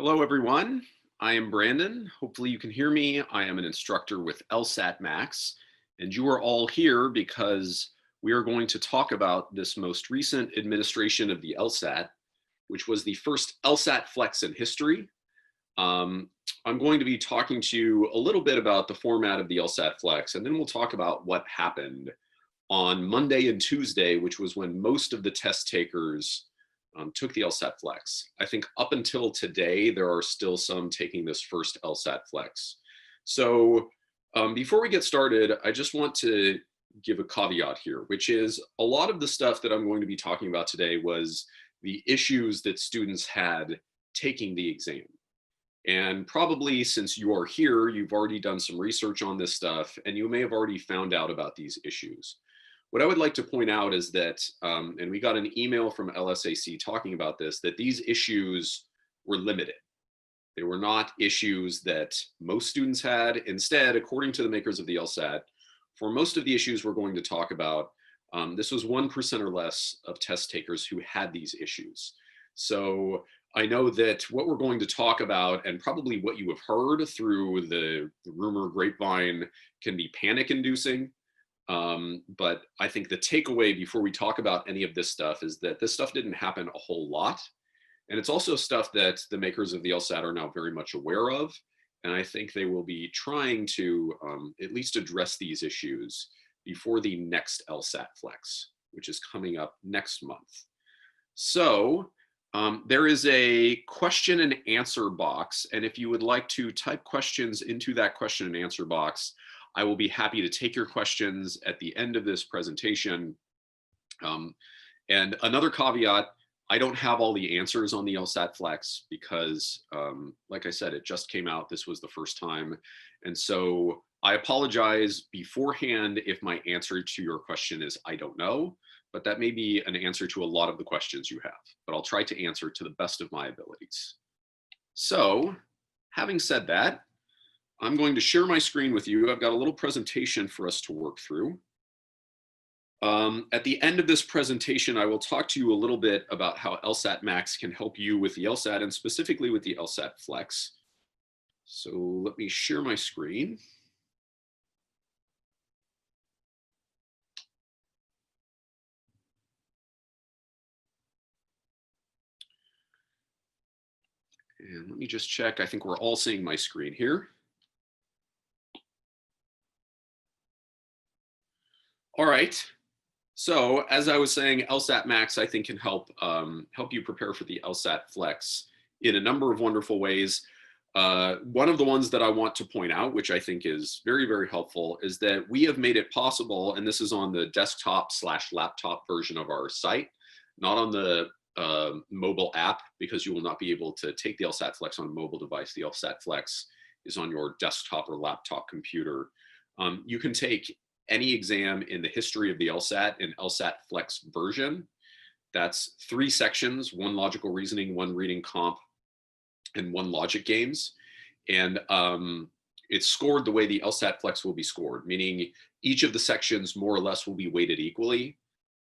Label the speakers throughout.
Speaker 1: Hello, everyone. I am Branden. Hopefully you can hear me. I am an instructor with LSATMax, and you are all here because we are going to talk about this most recent administration of the LSAT, which was the first LSAT-Flex in history. I'm going to be talking to you a little bit about the format of the LSAT-Flex, and then we'll talk about what happened on Monday and Tuesday, which was when most of the test takers took the LSAT-Flex. I think up until today, there are still some taking this first LSAT-Flex. So before we get started, I just want to give a caveat here, which is a lot of the stuff that I'm going to be talking about today was the issues that students had taking the exam. And probably since you are here, you've already done some research on this stuff, and you may have already found out about these issues. What I would like to point out is that, and we got an email from LSAC talking about this, that these issues were limited. They were not issues that most students had. Instead, according to the makers of the LSAT, for most of the issues we're going to talk about, this was 1% or less of test takers who had these issues. So I know that what we're going to talk about, and probably what you have heard through the rumor grapevine, can be panic-inducing. But I think the takeaway before we talk about any of this stuff is that this stuff didn't happen a whole lot. And it's also stuff that the makers of the LSAT are now very much aware of. And I think they will be trying to at least address these issues before the next LSAT-Flex, which is coming up next month. So there is a question and answer box. And if you would like to type questions into that question and answer box, I will be happy to take your questions at the end of this presentation. And another caveat, I don't have all the answers on the LSAT-Flex because, like I said, it just came out. This was the first time. And so I apologize beforehand if my answer to your question is I don't know, but that may be an answer to a lot of the questions you have, but I'll try to answer to the best of my abilities. So having said that, I'm going to share my screen with you. I've got a little presentation for us to work through. At the end of this presentation, I will talk to you a little bit about how LSATMax can help you with the LSAT and specifically with the LSAT-Flex. So let me share my screen. And let me just check. I think we're all seeing my screen here. All right. So as I was saying, LSATMax, I think, can help you prepare for the LSAT-Flex in a number of wonderful ways. One of the ones that I want to point out, which I think is very, very helpful, is that we have made it possible, and this is on the desktop/laptop version of our site, not on the mobile app, because you will not be able to take the LSAT-Flex on a mobile device. The LSAT-Flex is on your desktop or laptop computer. You can take any exam in the history of the LSAT in LSAT-Flex version. That's 3 sections, 1 logical reasoning, 1 reading comp, and 1 logic games. And it's scored the way the LSAT-Flex will be scored, meaning each of the sections more or less will be weighted equally.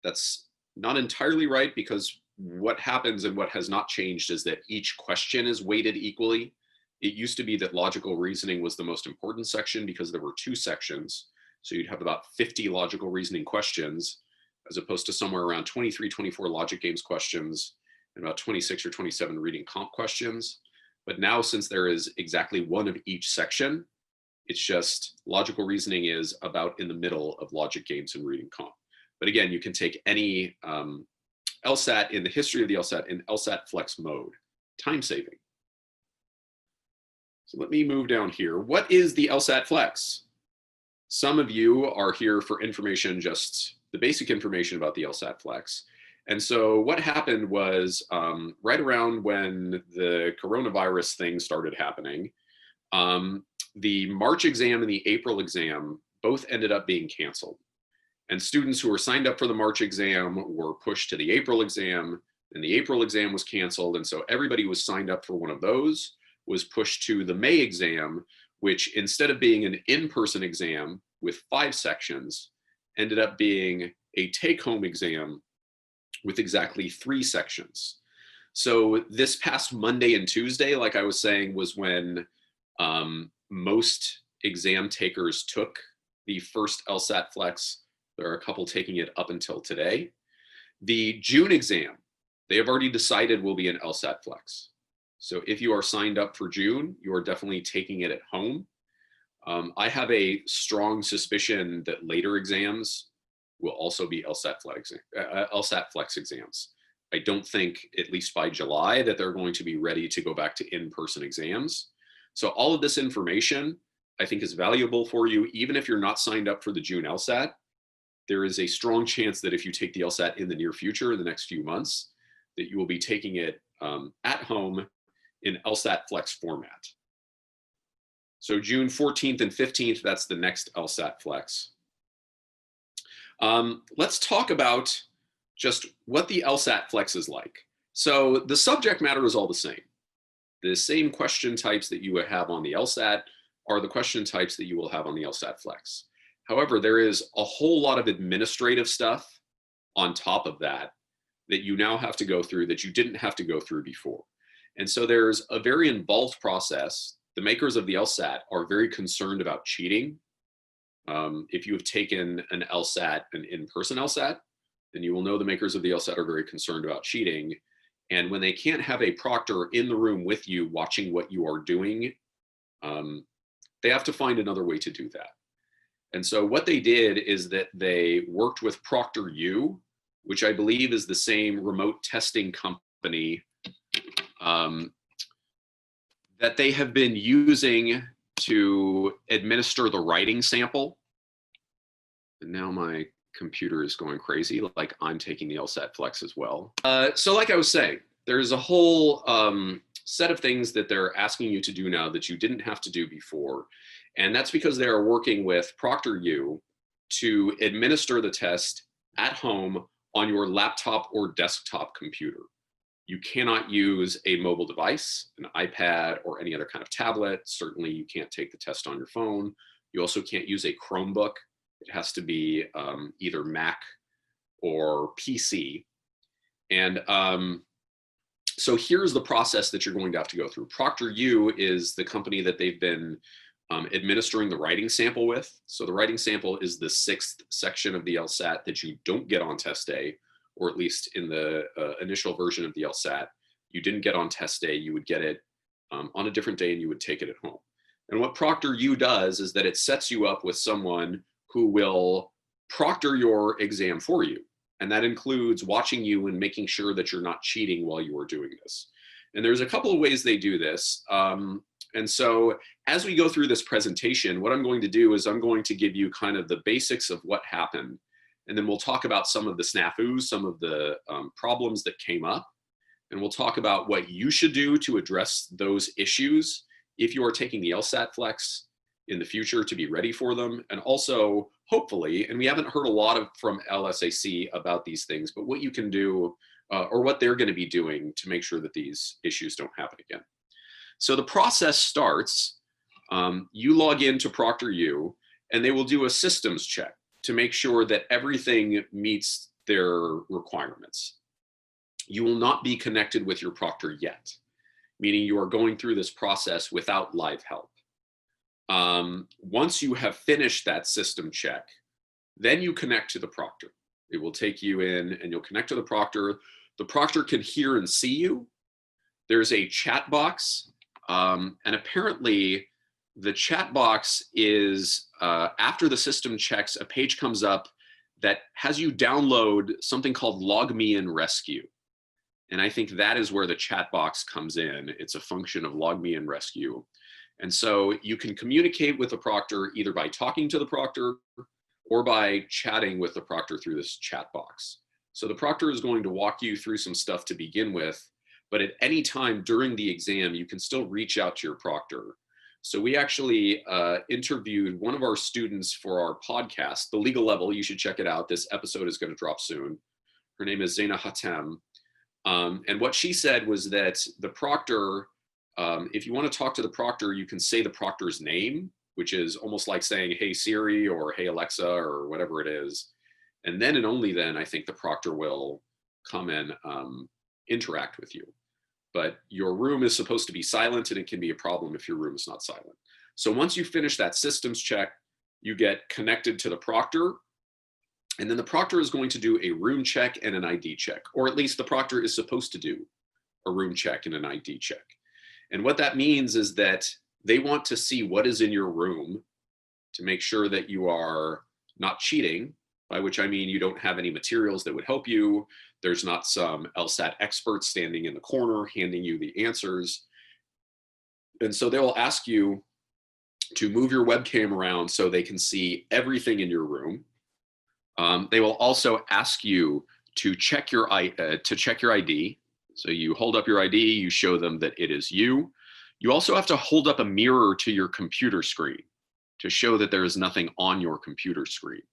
Speaker 1: That's not entirely right, because what happens and what has not changed is that each question is weighted equally. It used to be that logical reasoning was the most important section because there were 2 sections. So you'd have about 50 logical reasoning questions, as opposed to somewhere around 23, 24 logic games questions, and about 26 or 27 reading comp questions. But now, since there is exactly 1 of each section, it's just logical reasoning is about in the middle of logic games and reading comp. But again, you can take any LSAT in the history of the LSAT in LSAT-Flex mode, time saving. So let me move down here. What is the LSAT-Flex? Some of you are here for information, just the basic information about the LSAT-Flex. And so what happened was right around when the coronavirus thing started happening, the March exam and the April exam both ended up being canceled. And students who were signed up for the March exam were pushed to the April exam, and the April exam was canceled. And so everybody who was signed up for one of those was pushed to the May exam, which instead of being an in-person exam with 5 sections, ended up being a take-home exam with exactly 3 sections. So this past Monday and Tuesday, like I was saying, was when most exam takers took the first LSAT-Flex. There are a couple taking it up until today. The June exam, they have already decided will be an LSAT-Flex. So if you are signed up for June, you are definitely taking it at home. I have a strong suspicion that later exams will also be LSAT-Flex exams. I don't think, at least by July, that they're going to be ready to go back to in-person exams. So all of this information, I think, is valuable for you. Even if you're not signed up for the June LSAT, there is a strong chance that if you take the LSAT in the near future, in the next few months, that you will be taking it at home in LSAT-Flex format. So June 14th and 15th, that's the next LSAT-Flex. Let's talk about just what the LSAT-Flex is like. So the subject matter is all the same. The same question types that you would have on the LSAT are the question types that you will have on the LSAT-Flex. However, there is a whole lot of administrative stuff on top of that that you now have to go through that you didn't have to go through before. And so there's a very involved process. The makers of the LSAT are very concerned about cheating. If you have taken an LSAT, an in-person LSAT, then you will know the makers of the LSAT are very concerned about cheating. And when they can't have a proctor in the room with you watching what you are doing, they have to find another way to do that. And so what they did is that they worked with ProctorU, which I believe is the same remote testing company that they have been using to administer the writing sample. And now my computer is going crazy, like I'm taking the LSAT-Flex as well. So like I was saying, there's a whole set of things that they're asking you to do now that you didn't have to do before. And that's because they are working with ProctorU to administer the test at home on your laptop or desktop computer. You cannot use a mobile device, an iPad or any other kind of tablet. Certainly you can't take the test on your phone. You also can't use a Chromebook. It has to be either Mac or PC. And so here's the process that you're going to have to go through. ProctorU is the company that they've been administering the writing sample with. So the writing sample is the 6th section of the LSAT that you don't get on test day, or at least in the initial version of the LSAT. You didn't get on test day, you would get it on a different day and you would take it at home. And what ProctorU does is that it sets you up with someone who will proctor your exam for you. And that includes watching you and making sure that you're not cheating while you are doing this. And there's a couple of ways they do this. And so as we go through this presentation, what I'm going to do is I'm going to give you kind of the basics of what happened. And then we'll talk about some of the snafus, some of the problems that came up. And we'll talk about what you should do to address those issues if you are taking the LSAT-Flex in the future to be ready for them. And also, hopefully, and we haven't heard a lot from LSAC about these things, but what you can do or what they're going to be doing to make sure that these issues don't happen again. So the process starts, you log into ProctorU and they will do a systems check to make sure that everything meets their requirements. You will not be connected with your proctor yet, meaning you are going through this process without live help. Once you have finished that system check, then you connect to the proctor. It will take you in and you'll connect to the proctor. The proctor can hear and see you. There's a chat box, and apparently the chat box is, after the system checks, a page comes up that has you download something called Log Me In Rescue. And I think that is where the chat box comes in. It's a function of Log Me In Rescue. And so you can communicate with the proctor either by talking to the proctor or by chatting with the proctor through this chat box. So the proctor is going to walk you through some stuff to begin with, but at any time during the exam, you can still reach out to your proctor. So we actually interviewed one of our students for our podcast, The Legal Level. You should check it out. This episode is going to drop soon. Her name is Zaina Hatem. And what she said was that the proctor, if you want to talk to the proctor, you can say the proctor's name, which is almost like saying, hey Siri or hey Alexa or whatever it is. And then and only then, I think the proctor will come and interact with you. but your room is supposed to be silent, and it can be a problem if your room is not silent. So once you finish that systems check, you get connected to the proctor, and then the proctor is going to do a room check and an ID check, or at least the proctor is supposed to do a room check and an ID check. And what that means is that they want to see what is in your room to make sure that you are not cheating, by which I mean you don't have any materials that would help you. There's not some LSAT expert standing in the corner handing you the answers. And so they'll ask you to move your webcam around so they can see everything in your room. They will also ask you to check your ID. So you hold up your ID, you show them that it is you. You also have to hold up a mirror to your computer screen to show that there is nothing on your computer screen.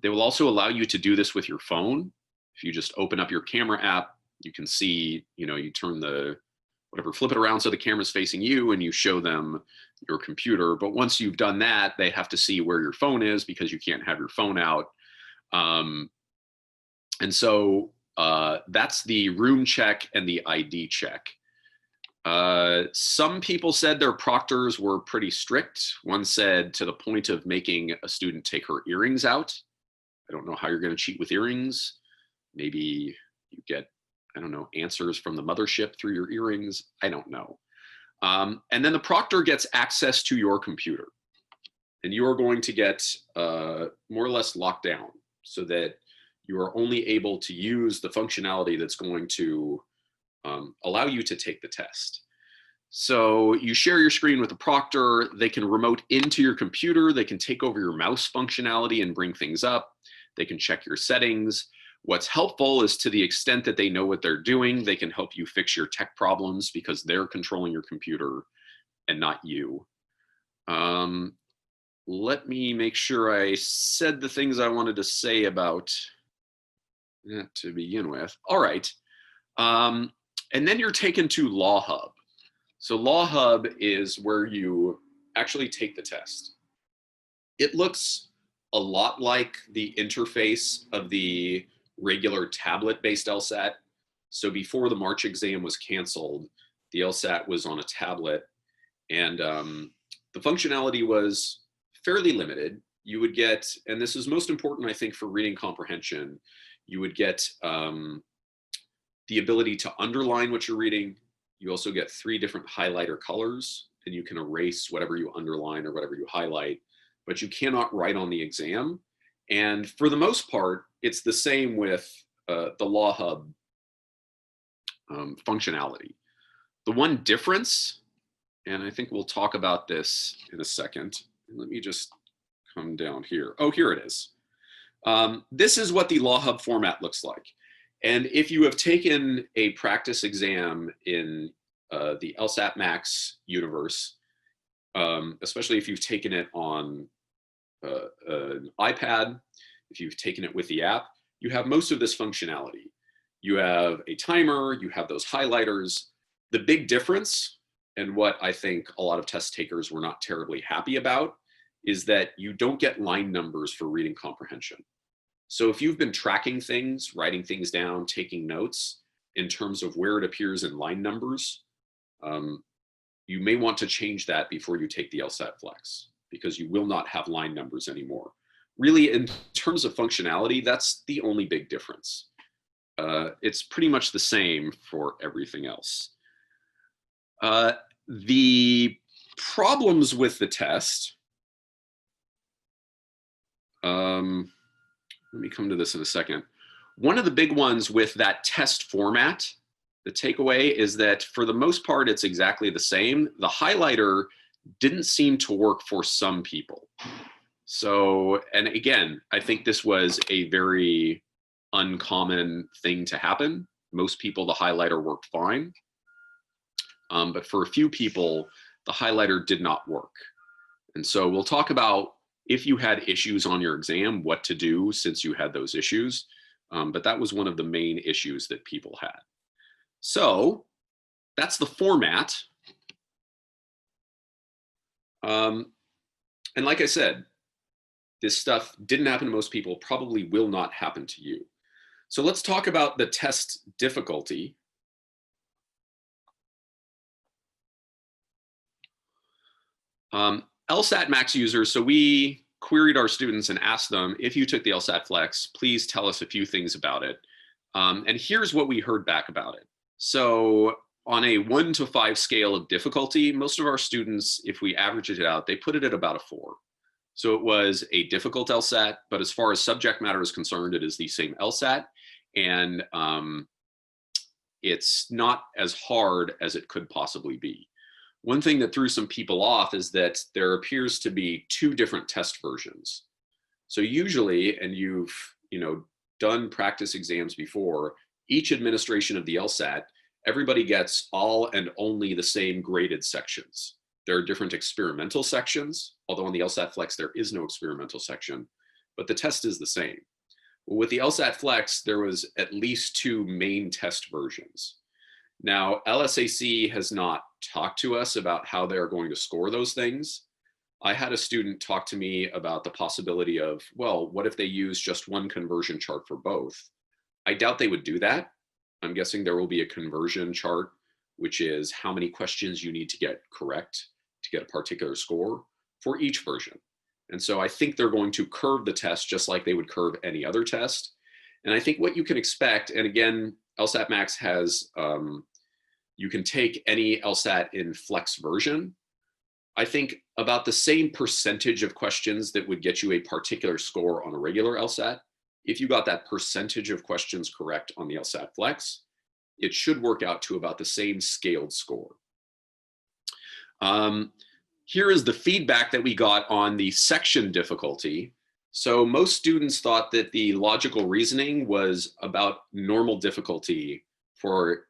Speaker 1: They will also allow you to do this with your phone. If you just open up your camera app, you can see, you turn flip it around so the camera's facing you and you show them your computer. But once you've done that, they have to see where your phone is because you can't have your phone out. And so that's the room check and the ID check. Some people said their proctors were pretty strict. One said to the point of making a student take her earrings out. I don't know how you're going to cheat with earrings. Maybe you get, I don't know, answers from the mothership through your earrings. I don't know. And then the proctor gets access to your computer. And you are going to get more or less locked down so that you are only able to use the functionality that's going to allow you to take the test. So you share your screen with the proctor. They can remote into your computer. They can take over your mouse functionality and bring things up. They can check your settings. What's helpful is to the extent that they know what they're doing, they can help you fix your tech problems because they're controlling your computer and not you. Let me make sure I said the things I wanted to say about that to begin with. All right. And then you're taken to Law Hub. So Law Hub is where you actually take the test. It looks a lot like the interface of the regular tablet-based LSAT. So before the March exam was canceled, the LSAT was on a tablet, and the functionality was fairly limited. You would get, and this is most important, I think, for reading comprehension, you would get the ability to underline what you're reading. You also get 3 different highlighter colors, and you can erase whatever you underline or whatever you highlight, but you cannot write on the exam. And for the most part, it's the same with the Law Hub functionality. The one difference, and I think we'll talk about this in a second. Let me just come down here. Oh, here it is. This is what the Law Hub format looks like. And if you have taken a practice exam in the LSATMax universe, especially if you've taken it on an iPad, if you've taken it with the app, you have most of this functionality. You have a timer, you have those highlighters. The big difference, and what I think a lot of test takers were not terribly happy about, is that you don't get line numbers for reading comprehension. So if you've been tracking things, writing things down, taking notes in terms of where it appears in line numbers, you may want to change that before you take the LSAT-Flex, because you will not have line numbers anymore. Really, in terms of functionality, that's the only big difference. It's pretty much the same for everything else. The problems with the test, let me come to this in a second. One of the big ones with that test format, the takeaway is that for the most part, it's exactly the same. The highlighter didn't seem to work for some people. So, and again, I think this was a very uncommon thing to happen. Most people, the highlighter worked fine. But for a few people, the highlighter did not work. And so we'll talk about if you had issues on your exam, what to do since you had those issues. But that was one of the main issues that people had. So that's the format. And like I said, this stuff didn't happen to most people, probably will not happen to you. So let's talk about the test difficulty. LSATMax users, so we queried our students and asked them, if you took the LSAT-Flex, please tell us a few things about it. And here's what we heard back about it. So on a 1 to 5 scale of difficulty, most of our students, if we averaged it out, they put it at about a 4. So it was a difficult LSAT, but as far as subject matter is concerned, it is the same LSAT. And it's not as hard as it could possibly be. One thing that threw some people off is that there appears to be 2 different test versions. So usually, and you've done practice exams before, each administration of the LSAT, everybody gets all and only the same graded sections. There are different experimental sections, although on the LSAT-Flex there is no experimental section, but the test is the same. Well, with the LSAT-Flex, there was at least 2 main test versions. Now, LSAC has not talked to us about how they're going to score those things. I had a student talk to me about the possibility of, well, what if they use just one conversion chart for both? I doubt they would do that. I'm guessing there will be a conversion chart, which is how many questions you need to get correct to get a particular score for each version. And so I think they're going to curve the test just like they would curve any other test. And I think what you can expect, and again, LSATMax has, you can take any LSAT in Flex version. I think about the same percentage of questions that would get you a particular score on a regular LSAT. If you got that percentage of questions correct on the LSAT Flex, it should work out to about the same scaled score. Here is the feedback that we got on the section difficulty. So most students thought that the logical reasoning was about normal difficulty for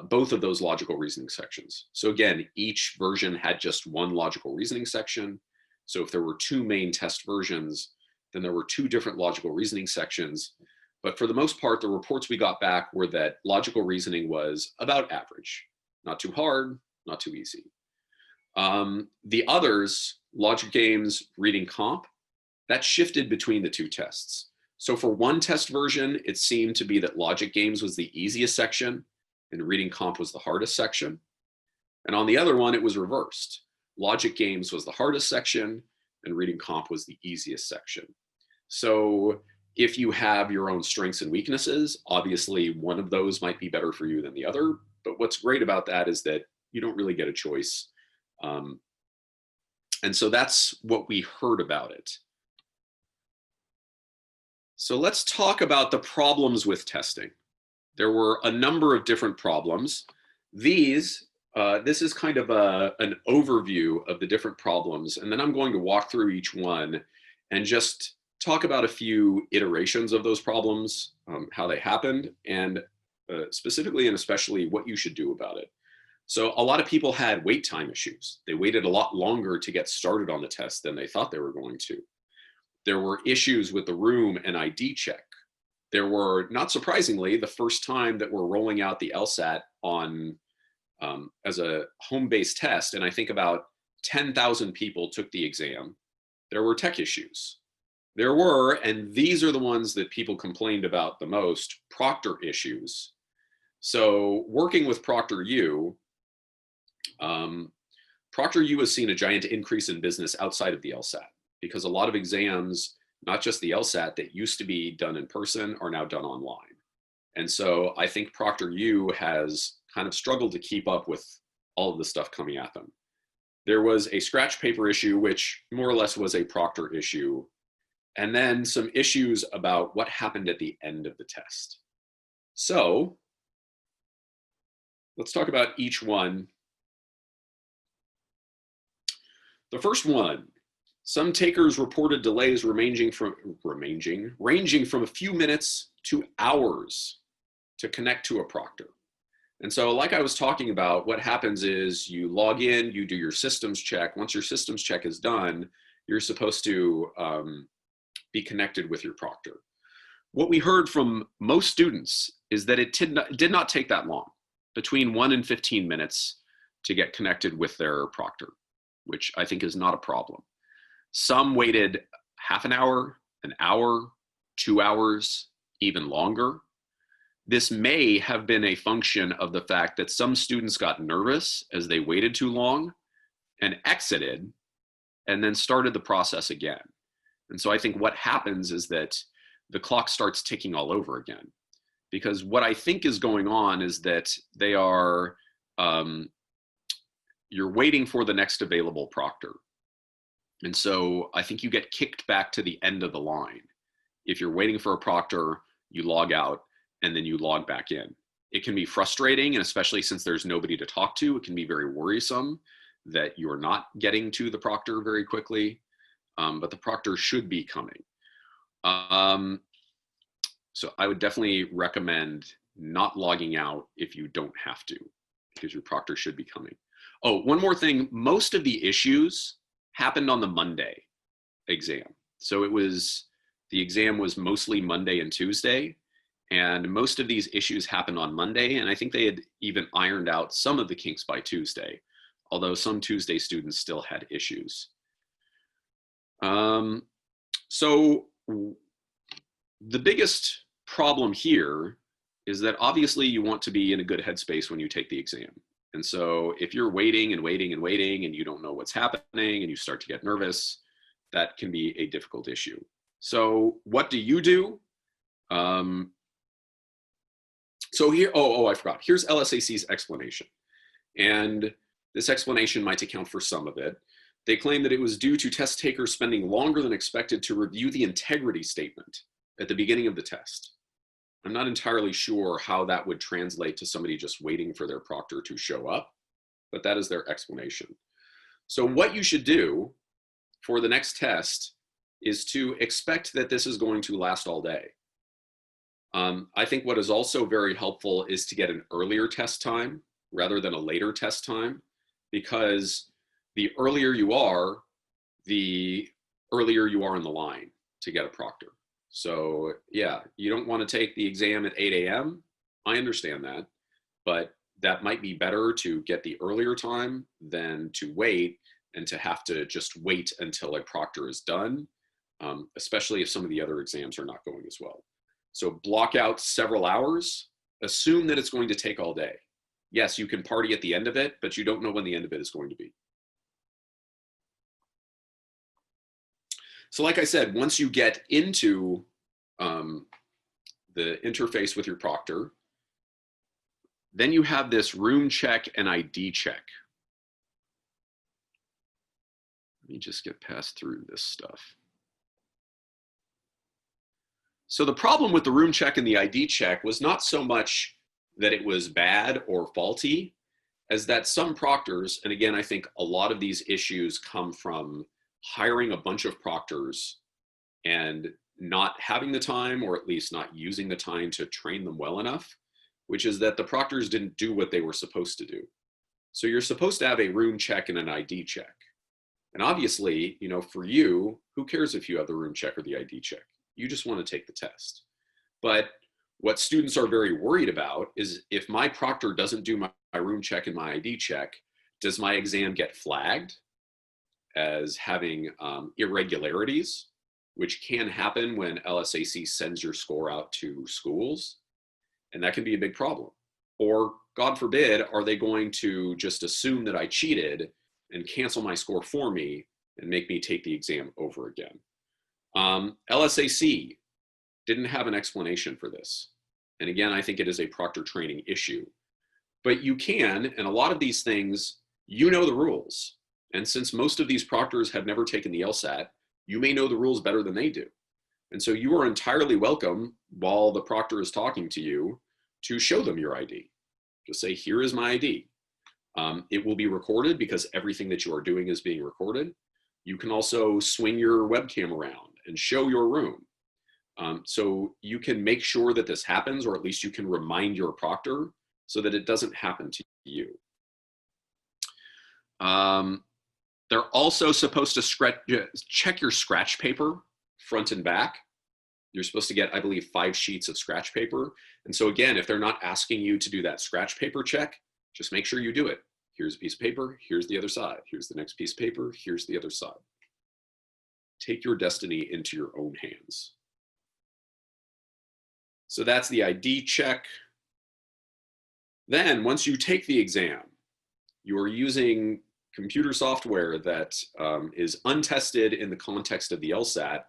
Speaker 1: both of those logical reasoning sections. So again, each version had just one logical reasoning section. So if there were 2 main test versions, then there were 2 different logical reasoning sections. But for the most part, the reports we got back were that logical reasoning was about average, not too hard, not too easy. The others, logic games, reading comp, that shifted between the 2 tests. So for one test version, it seemed to be that logic games was the easiest section and reading comp was the hardest section. And on the other one, it was reversed. Logic games was the hardest section and reading comp was the easiest section. So if you have your own strengths and weaknesses, obviously one of those might be better for you than the other. But what's great about that is that you don't really get a choice. And so that's what we heard about it. So let's talk about the problems with testing. There were a number of different problems. This is kind of an overview of the different problems, and then I'm going to walk through each one and just talk about a few iterations of those problems, how they happened, and specifically and especially what you should do about it. So a lot of people had wait time issues. They waited a lot longer to get started on the test than they thought they were going to. There were issues with the room and ID check. There were, not surprisingly, the first time that we're rolling out the LSAT on as a home-based test, and I think about 10,000 people took the exam, there were tech issues. There were, and these are the ones that people complained about the most, Proctor issues. So working with ProctorU, ProctorU has seen a giant increase in business outside of the LSAT because a lot of exams, not just the LSAT that used to be done in person, are now done online. And so I think ProctorU has kind of struggled to keep up with all of the stuff coming at them. There was a scratch paper issue, which more or less was a Proctor issue, and then some issues about what happened at the end of the test. So let's talk about each one. The first one, some takers reported delays ranging from a few minutes to hours to connect to a proctor. And so like I was talking about, what happens is you log in, you do your systems check. Once your systems check is done, you're supposed to be connected with your proctor. What we heard from most students is that it did not take that long, between 1 and 15 minutes to get connected with their proctor, which I think is not a problem. Some waited half an hour, 2 hours, even longer. This may have been a function of the fact that some students got nervous as they waited too long and exited, and then started the process again. And so I think what happens is that the clock starts ticking all over again. Because what I think is going on is that they are, you're waiting for the next available proctor. And so I think you get kicked back to the end of the line. If you're waiting for a proctor, you log out and then you log back in. It can be frustrating, and especially since there's nobody to talk to, it can be very worrisome that you're not getting to the proctor very quickly, but the proctor should be coming. So I would definitely recommend not logging out if you don't have to, because your proctor should be coming. Oh, one more thing. Most of the issues happened on the Monday exam. So the exam was mostly Monday and Tuesday, and most of these issues happened on Monday, and I think they had even ironed out some of the kinks by Tuesday, although some Tuesday students still had issues. So the biggest problem here is that obviously you want to be in a good headspace when you take the exam. And so if you're waiting and waiting and waiting and you don't know what's happening and you start to get nervous, that can be a difficult issue. So what do you do? So here, I forgot. Here's LSAC's explanation. And this explanation might account for some of it. They claim that it was due to test takers spending longer than expected to review the integrity statement at the beginning of the test. I'm not entirely sure how that would translate to somebody just waiting for their proctor to show up, but that is their explanation. So what you should do for the next test is to expect that this is going to last all day. I think what is also very helpful is to get an earlier test time rather than a later test time, because the earlier you are, the earlier you are in the line to get a proctor. So yeah, you don't want to take the exam at 8 a.m. I understand that, but that might be better to get the earlier time than to wait and to have to just wait until a proctor is done, especially if some of the other exams are not going as well. So block out several hours, assume that it's going to take all day. Yes, you can party at the end of it, but you don't know when the end of it is going to be. So like I said, once you get into the interface with your proctor, then you have this room check and ID check. Let me just get past through this stuff. So the problem with the room check and the ID check was not so much that it was bad or faulty, as that some proctors, and again, I think a lot of these issues come from hiring a bunch of proctors and not having the time, or at least not using the time to train them well enough, which is that the proctors didn't do what they were supposed to do. So you're supposed to have a room check and an ID check. And obviously, you know, for you, who cares if you have the room check or the ID check? You just want to take the test. But what students are very worried about is, if my proctor doesn't do my room check and my ID check, does my exam get flagged as having irregularities, which can happen when LSAC sends your score out to schools? And that can be a big problem. Or God forbid, are they going to just assume that I cheated and cancel my score for me and make me take the exam over again? LSAC didn't have an explanation for this. And again, I think it is a proctor training issue. But you can, and a lot of these things, you know the rules. And since most of these proctors have never taken the LSAT, you may know the rules better than they do. And so you are entirely welcome, while the proctor is talking to you, to show them your ID. Just say, here is my ID. It will be recorded because everything that you are doing is being recorded. You can also swing your webcam around and show your room. So you can make sure that this happens, or at least you can remind your proctor so that it doesn't happen to you. They're also supposed to check your scratch paper front and back. You're supposed to get, I believe, 5 sheets of scratch paper. And so again, if they're not asking you to do that scratch paper check, just make sure you do it. Here's a piece of paper, here's the other side. Here's the next piece of paper, here's the other side. Take your destiny into your own hands. So that's the ID check. Then once you take the exam, you are using computer software that is untested in the context of the LSAT,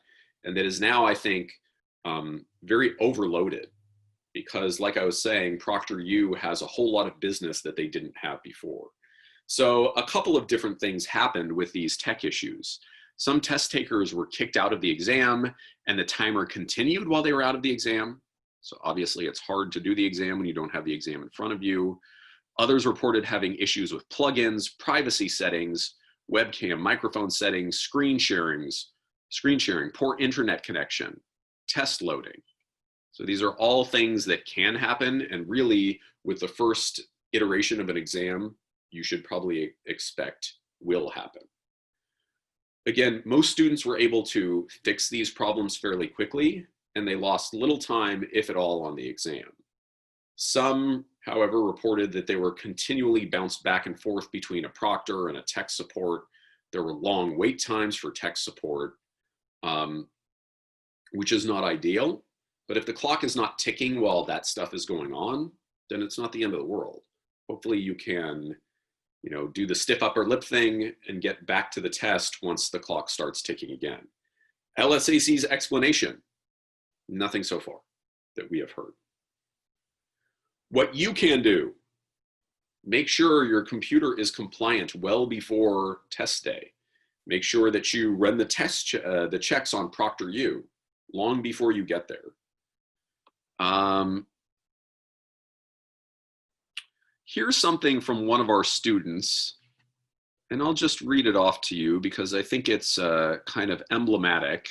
Speaker 1: and that is now, I think, very overloaded, because like I was saying, ProctorU has a whole lot of business that they didn't have before. So a couple of different things happened with these tech issues. Some test takers were kicked out of the exam and the timer continued while they were out of the exam. So obviously it's hard to do the exam when you don't have the exam in front of you. Others reported having issues with plugins, privacy settings, webcam, microphone settings, screen sharing, poor internet connection, test loading. So these are all things that can happen, and really with the first iteration of an exam, you should probably expect will happen. Again, most students were able to fix these problems fairly quickly, and they lost little time, if at all, on the exam. Some, however, reported that they were continually bounced back and forth between a proctor and a tech support. There were long wait times for tech support, which is not ideal. But if the clock is not ticking while that stuff is going on, then it's not the end of the world. Hopefully you can, do the stiff upper lip thing and get back to the test once the clock starts ticking again. LSAC's explanation, nothing so far that we have heard. What you can do, make sure your computer is compliant well before test day. Make sure that you run the the checks on ProctorU long before you get there. Here's something from one of our students, and I'll just read it off to you because I think it's kind of emblematic,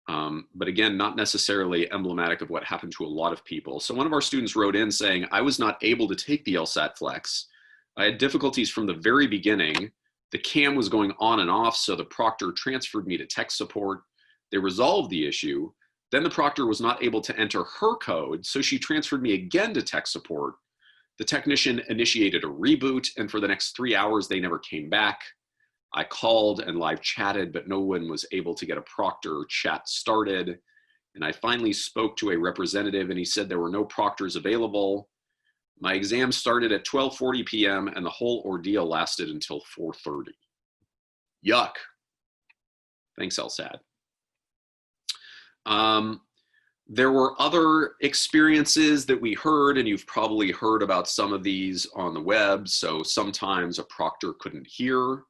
Speaker 1: but again, not necessarily emblematic of what happened to a lot of people. So one of our students wrote in saying, I was not able to take the LSAT-Flex. I had difficulties from the very beginning. The cam was going on and off, so the proctor transferred me to tech support. They resolved the issue. Then the proctor was not able to enter her code, so she transferred me again to tech support. The technician initiated a reboot, and for the next 3 hours, they never came back. I called and live chatted, but no one was able to get a proctor chat started. And I finally spoke to a representative, and he said there were no proctors available. My exam started at 12:40 p.m., and the whole ordeal lasted until 4:30. Yuck. Thanks, LSAT. There were other experiences that we heard, and you've probably heard about some of these on the web. So sometimes a proctor couldn't hear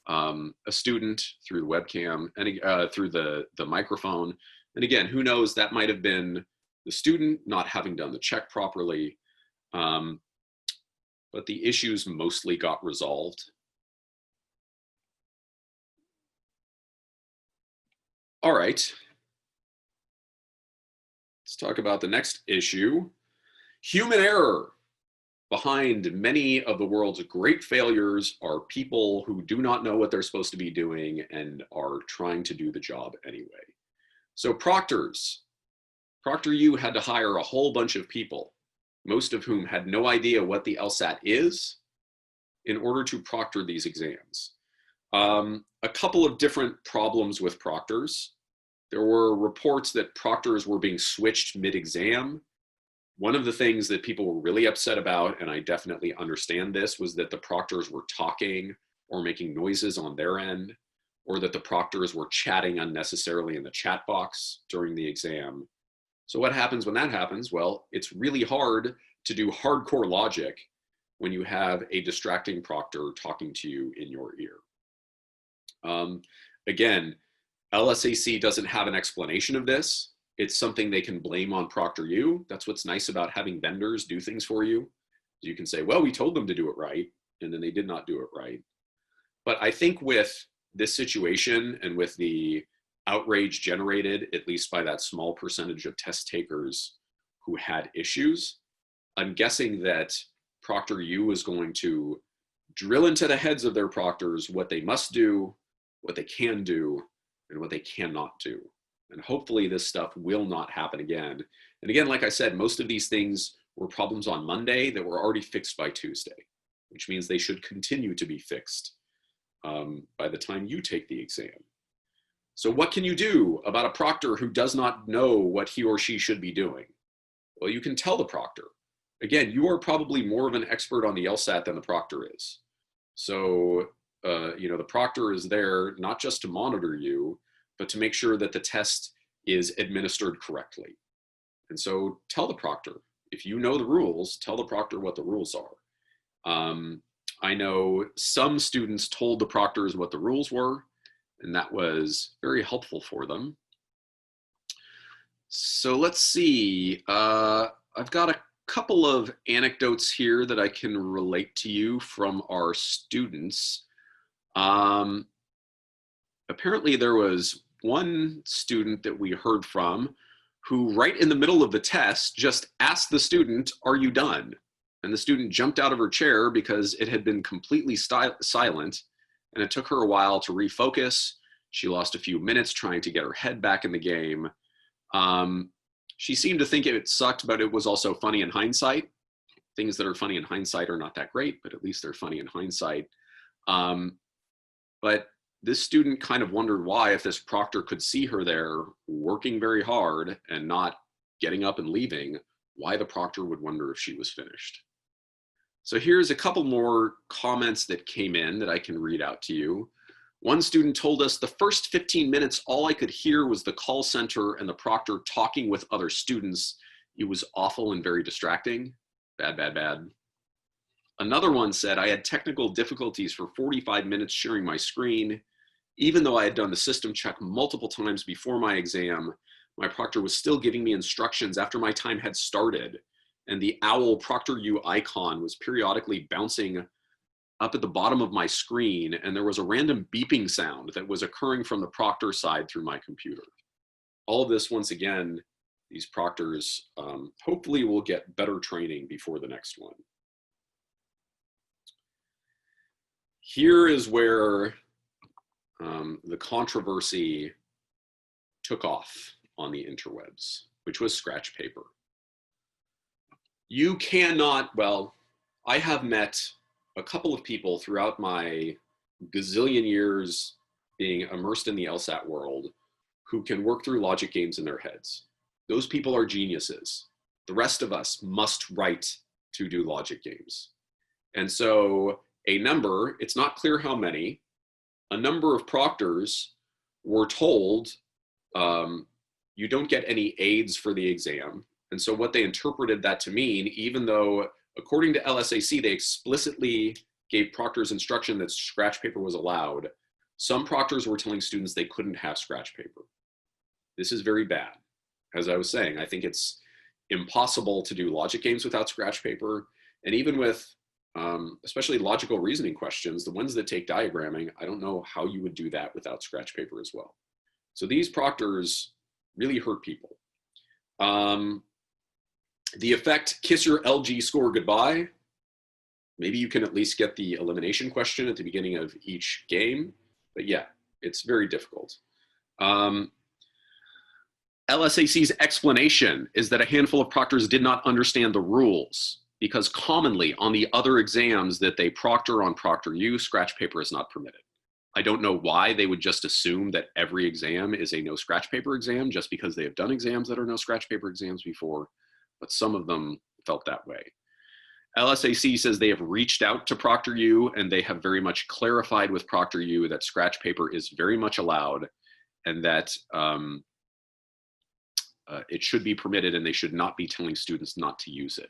Speaker 1: a student through the webcam and through the microphone. And again, who knows, that might have been the student not having done the check properly. But the issues mostly got resolved. All right. Let's talk about the next issue. Human error. Behind many of the world's great failures are people who do not know what they're supposed to be doing and are trying to do the job anyway. So proctors. ProctorU had to hire a whole bunch of people, most of whom had no idea what the LSAT is, in order to proctor these exams. A couple of different problems with proctors. There were reports that proctors were being switched mid-exam. One of the things that people were really upset about, and I definitely understand this, was that the proctors were talking or making noises on their end, or that the proctors were chatting unnecessarily in the chat box during the exam. So what happens when that happens? Well, it's really hard to do hardcore logic when you have a distracting proctor talking to you in your ear. Again, LSAC doesn't have an explanation of this. It's something they can blame on ProctorU. That's what's nice about having vendors do things for you. You can say, well, we told them to do it right, and then they did not do it right. But I think with this situation and with the outrage generated, at least by that small percentage of test takers who had issues, I'm guessing that ProctorU is going to drill into the heads of their proctors what they must do, what they can do, and what they cannot do. And hopefully this stuff will not happen again. And again, like I said, most of these things were problems on Monday that were already fixed by Tuesday, which means they should continue to be fixed by the time you take the exam. So what can you do about a proctor who does not know what he or she should be doing? Well, you can tell the proctor. Again, you are probably more of an expert on the LSAT than the proctor is. So the proctor is there not just to monitor you, but to make sure that the test is administered correctly. And so tell the proctor, if you know the rules, tell the proctor what the rules are. I know some students told the proctors what the rules were, and that was very helpful for them. So let's see, I've got a couple of anecdotes here that I can relate to you from our students. Apparently there was one student that we heard from who right in the middle of the test just asked the student, "Are you done?" And the student jumped out of her chair because it had been completely silent, and it took her a while to refocus. She lost a few minutes trying to get her head back in the game. She seemed to think it sucked, but it was also funny in hindsight. Things that are funny in hindsight are not that great, but at least they're funny in hindsight. But this student kind of wondered why, if this proctor could see her there working very hard and not getting up and leaving, why the proctor would wonder if she was finished. So here's a couple more comments that came in that I can read out to you. One student told us, "The first 15 minutes, all I could hear was the call center and the proctor talking with other students. It was awful and very distracting." Bad, bad, bad. Another one said, "I had technical difficulties for 45 minutes sharing my screen. Even though I had done the system check multiple times before my exam, my proctor was still giving me instructions after my time had started. And the owl ProctorU icon was periodically bouncing up at the bottom of my screen, and there was a random beeping sound that was occurring from the proctor side through my computer." All of this, once again, these proctors hopefully will get better training before the next one. Here is where the controversy took off on the interwebs, which was scratch paper. You cannot, well, I have met a couple of people throughout my gazillion years being immersed in the LSAT world who can work through logic games in their heads. Those people are geniuses. The rest of us must write to do logic games. And so a number, it's not clear how many, a number of proctors were told, you don't get any aids for the exam. And so what they interpreted that to mean, even though according to LSAC, they explicitly gave proctors instruction that scratch paper was allowed, some proctors were telling students they couldn't have scratch paper. This is very bad. As I was saying, I think it's impossible to do logic games without scratch paper. And even with, especially logical reasoning questions, the ones that take diagramming, I don't know how you would do that without scratch paper as well. So these proctors really hurt people. The effect, kiss your LG score goodbye. Maybe you can at least get the elimination question at the beginning of each game. But yeah, it's very difficult. LSAC's explanation is that a handful of proctors did not understand the rules because commonly on the other exams that they proctor on ProctorU, scratch paper is not permitted. I don't know why they would just assume that every exam is a no scratch paper exam just because they have done exams that are no scratch paper exams before, but some of them felt that way. LSAC says they have reached out to ProctorU and they have very much clarified with ProctorU that scratch paper is very much allowed and that it should be permitted and they should not be telling students not to use it.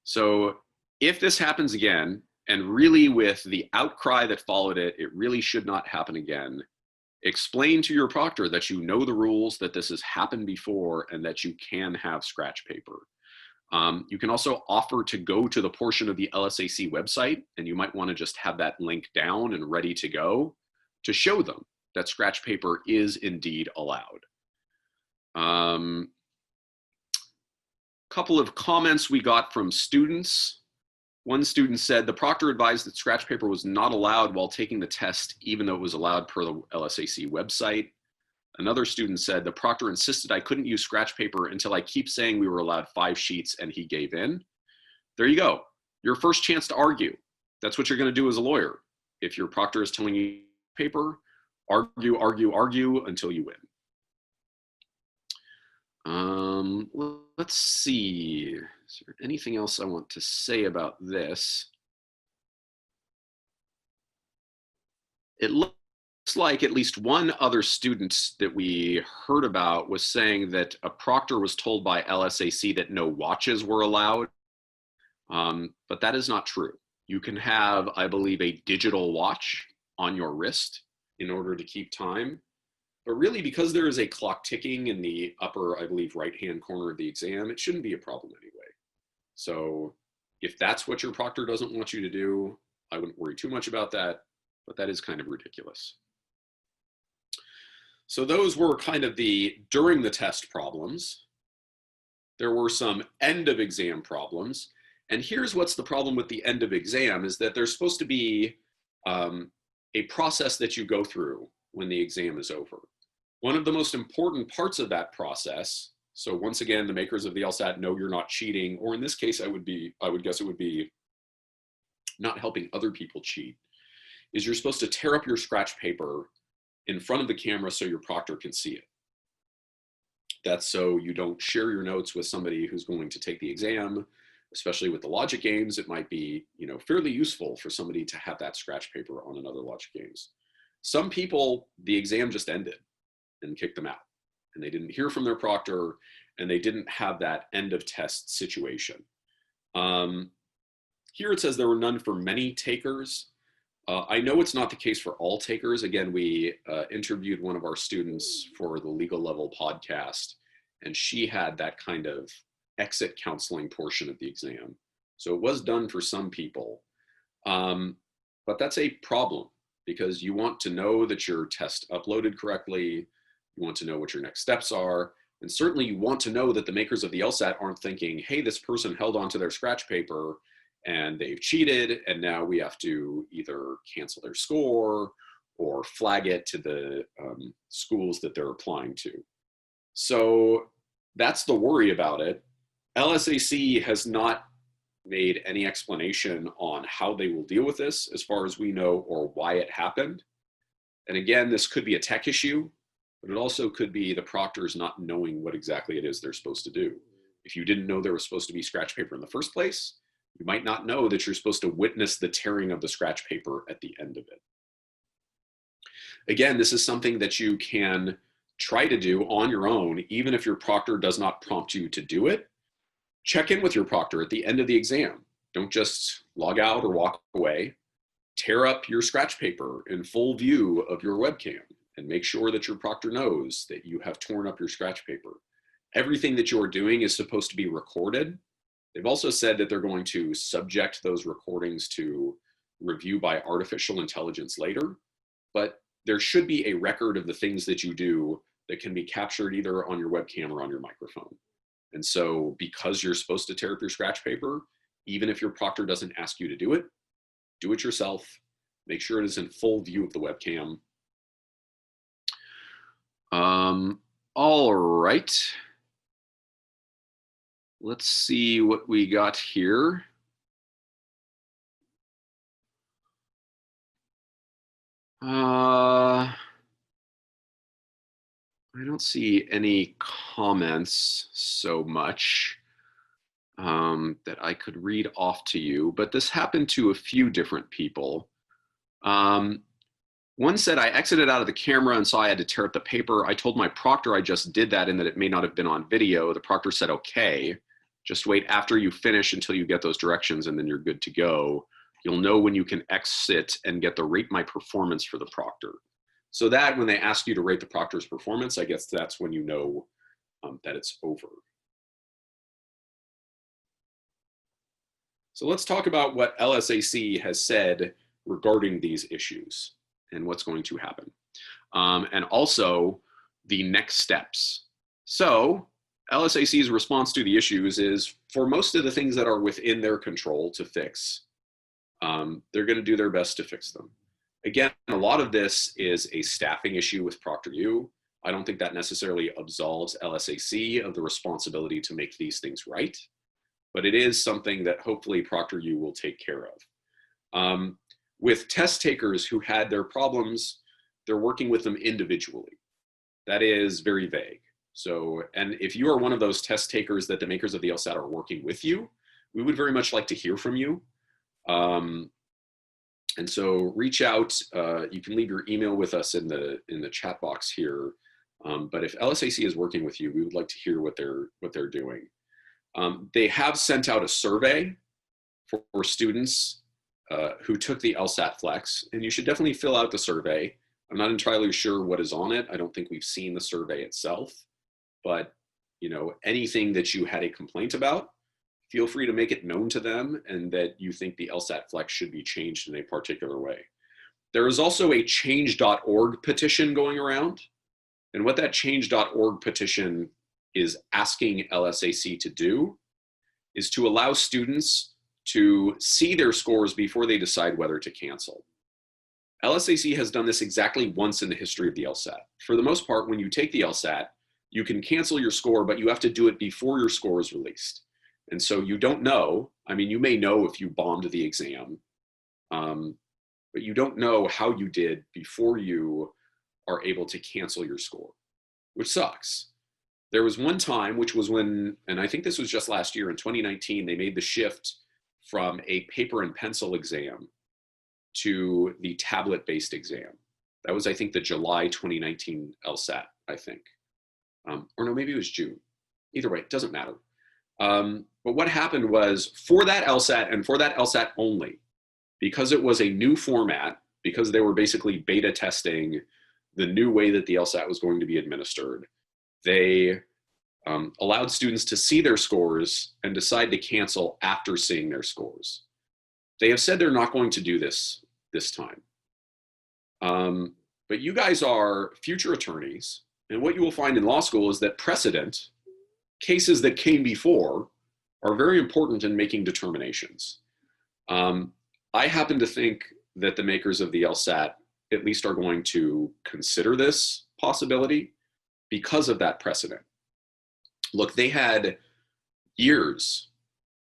Speaker 1: So if this happens again, and really with the outcry that followed it, it really should not happen again, explain to your proctor that you know the rules, that this has happened before, and that you can have scratch paper. You can also offer to go to the portion of the LSAC website, and you might want to just have that link down and ready to go to show them that scratch paper is indeed allowed. Couple of comments we got from students. One student said, the proctor advised that scratch paper was not allowed while taking the test, even though it was allowed per the LSAC website. Another student said, the proctor insisted I couldn't use scratch paper until I keep saying we were allowed 5 sheets and he gave in. There you go. Your first chance to argue. That's what you're going to do as a lawyer. If your proctor is telling you paper, argue, argue, argue until you win. Let's see. Is there anything else I want to say about this? It looks like at least one other student that we heard about was saying that a proctor was told by LSAC that no watches were allowed, but that is not true. You can have, I believe, a digital watch on your wrist in order to keep time. But really, because there is a clock ticking in the upper, I believe, right-hand corner of the exam, it shouldn't be a problem anyway. So if that's what your proctor doesn't want you to do, I wouldn't worry too much about that, but that is kind of ridiculous. So those were kind of the during the test problems. There were some end of exam problems. And here's what's the problem with the end of exam is that there's supposed to be a process that you go through when the exam is over. One of the most important parts of that process, so once again, the makers of the LSAT know you're not cheating, or in this case, I would guess it would be not helping other people cheat, is you're supposed to tear up your scratch paper in front of the camera so your proctor can see it. That's so you don't share your notes with somebody who's going to take the exam, especially with the logic games. It might be, fairly useful for somebody to have that scratch paper on another logic games. Some people, the exam just ended and kicked them out, and they didn't hear from their proctor, and they didn't have that end of test situation. Here it says there were none for many takers. I know it's not the case for all takers. Again, we interviewed one of our students for the legal level podcast, and she had that kind of exit counseling portion of the exam. So it was done for some people, but that's a problem because you want to know that your test uploaded correctly. You want to know what your next steps are. And certainly you want to know that the makers of the LSAT aren't thinking, hey, this person held onto their scratch paper and they've cheated, and now we have to either cancel their score or flag it to the schools that they're applying to. So that's the worry about it. LSAC has not made any explanation on how they will deal with this, as far as we know, or why it happened. And again, this could be a tech issue, but it also could be the proctors not knowing what exactly it is they're supposed to do. If you didn't know there was supposed to be scratch paper in the first place, you might not know that you're supposed to witness the tearing of the scratch paper at the end of it. Again, this is something that you can try to do on your own, even if your proctor does not prompt you to do it. Check in with your proctor at the end of the exam. Don't just log out or walk away. Tear up your scratch paper in full view of your webcam and make sure that your proctor knows that you have torn up your scratch paper. Everything that you're doing is supposed to be recorded. They've also said that they're going to subject those recordings to review by artificial intelligence later, but there should be a record of the things that you do that can be captured either on your webcam or on your microphone. And so because you're supposed to tear up your scratch paper, even if your proctor doesn't ask you to do it yourself. Make sure it is in full view of the webcam. All right. Let's see what we got here. I don't see any comments so much that I could read off to you, but this happened to a few different people. One said, I exited out of the camera and saw I had to tear up the paper. I told my proctor I just did that and that it may not have been on video. The proctor said, okay, just wait after you finish until you get those directions and then you're good to go. You'll know when you can exit and get the rate my performance for the proctor. So that when they ask you to rate the proctor's performance, I guess that's when you know that it's over. So let's talk about what LSAC has said regarding these issues and what's going to happen. And also the next steps. So LSAC's response to the issues is for most of the things that are within their control to fix, they're going to do their best to fix them. Again, a lot of this is a staffing issue with ProctorU. I don't think that necessarily absolves LSAC of the responsibility to make these things right, but it is something that hopefully ProctorU will take care of. With test takers who had their problems, they're working with them individually. That is very vague. So, and if you are one of those test takers that the makers of the LSAT are working with you, we would very much like to hear from you. And so reach out. You can leave your email with us in the chat box here. But if LSAC is working with you, we would like to hear what they're doing. They have sent out a survey for students who took the LSAT-Flex, and you should definitely fill out the survey. I'm not entirely sure what is on it. I don't think we've seen the survey itself, but anything that you had a complaint about, feel free to make it known to them and that you think the LSAT-Flex should be changed in a particular way. There is also a change.org petition going around. And what that change.org petition is asking LSAC to do is to allow students to see their scores before they decide whether to cancel. LSAC has done this exactly once in the history of the LSAT. For the most part, when you take the LSAT, you can cancel your score, but you have to do it before your score is released. And so you don't know. I mean, you may know if you bombed the exam, but you don't know how you did before you are able to cancel your score, which sucks. There was one time, which was when, and I think this was just last year in 2019, they made the shift from a paper and pencil exam to the tablet-based exam. That was, I think, the July 2019 LSAT, I think. Or no, maybe it was June. Either way, it doesn't matter. But what happened was, for that LSAT and for that LSAT only, because it was a new format, because they were basically beta testing the new way that the LSAT was going to be administered, they allowed students to see their scores and decide to cancel after seeing their scores. They have said they're not going to do this time. But you guys are future attorneys, and what you will find in law school is that precedent, cases that came before, are very important in making determinations. I happen to think that the makers of the LSAT at least are going to consider this possibility because of that precedent. Look, they had years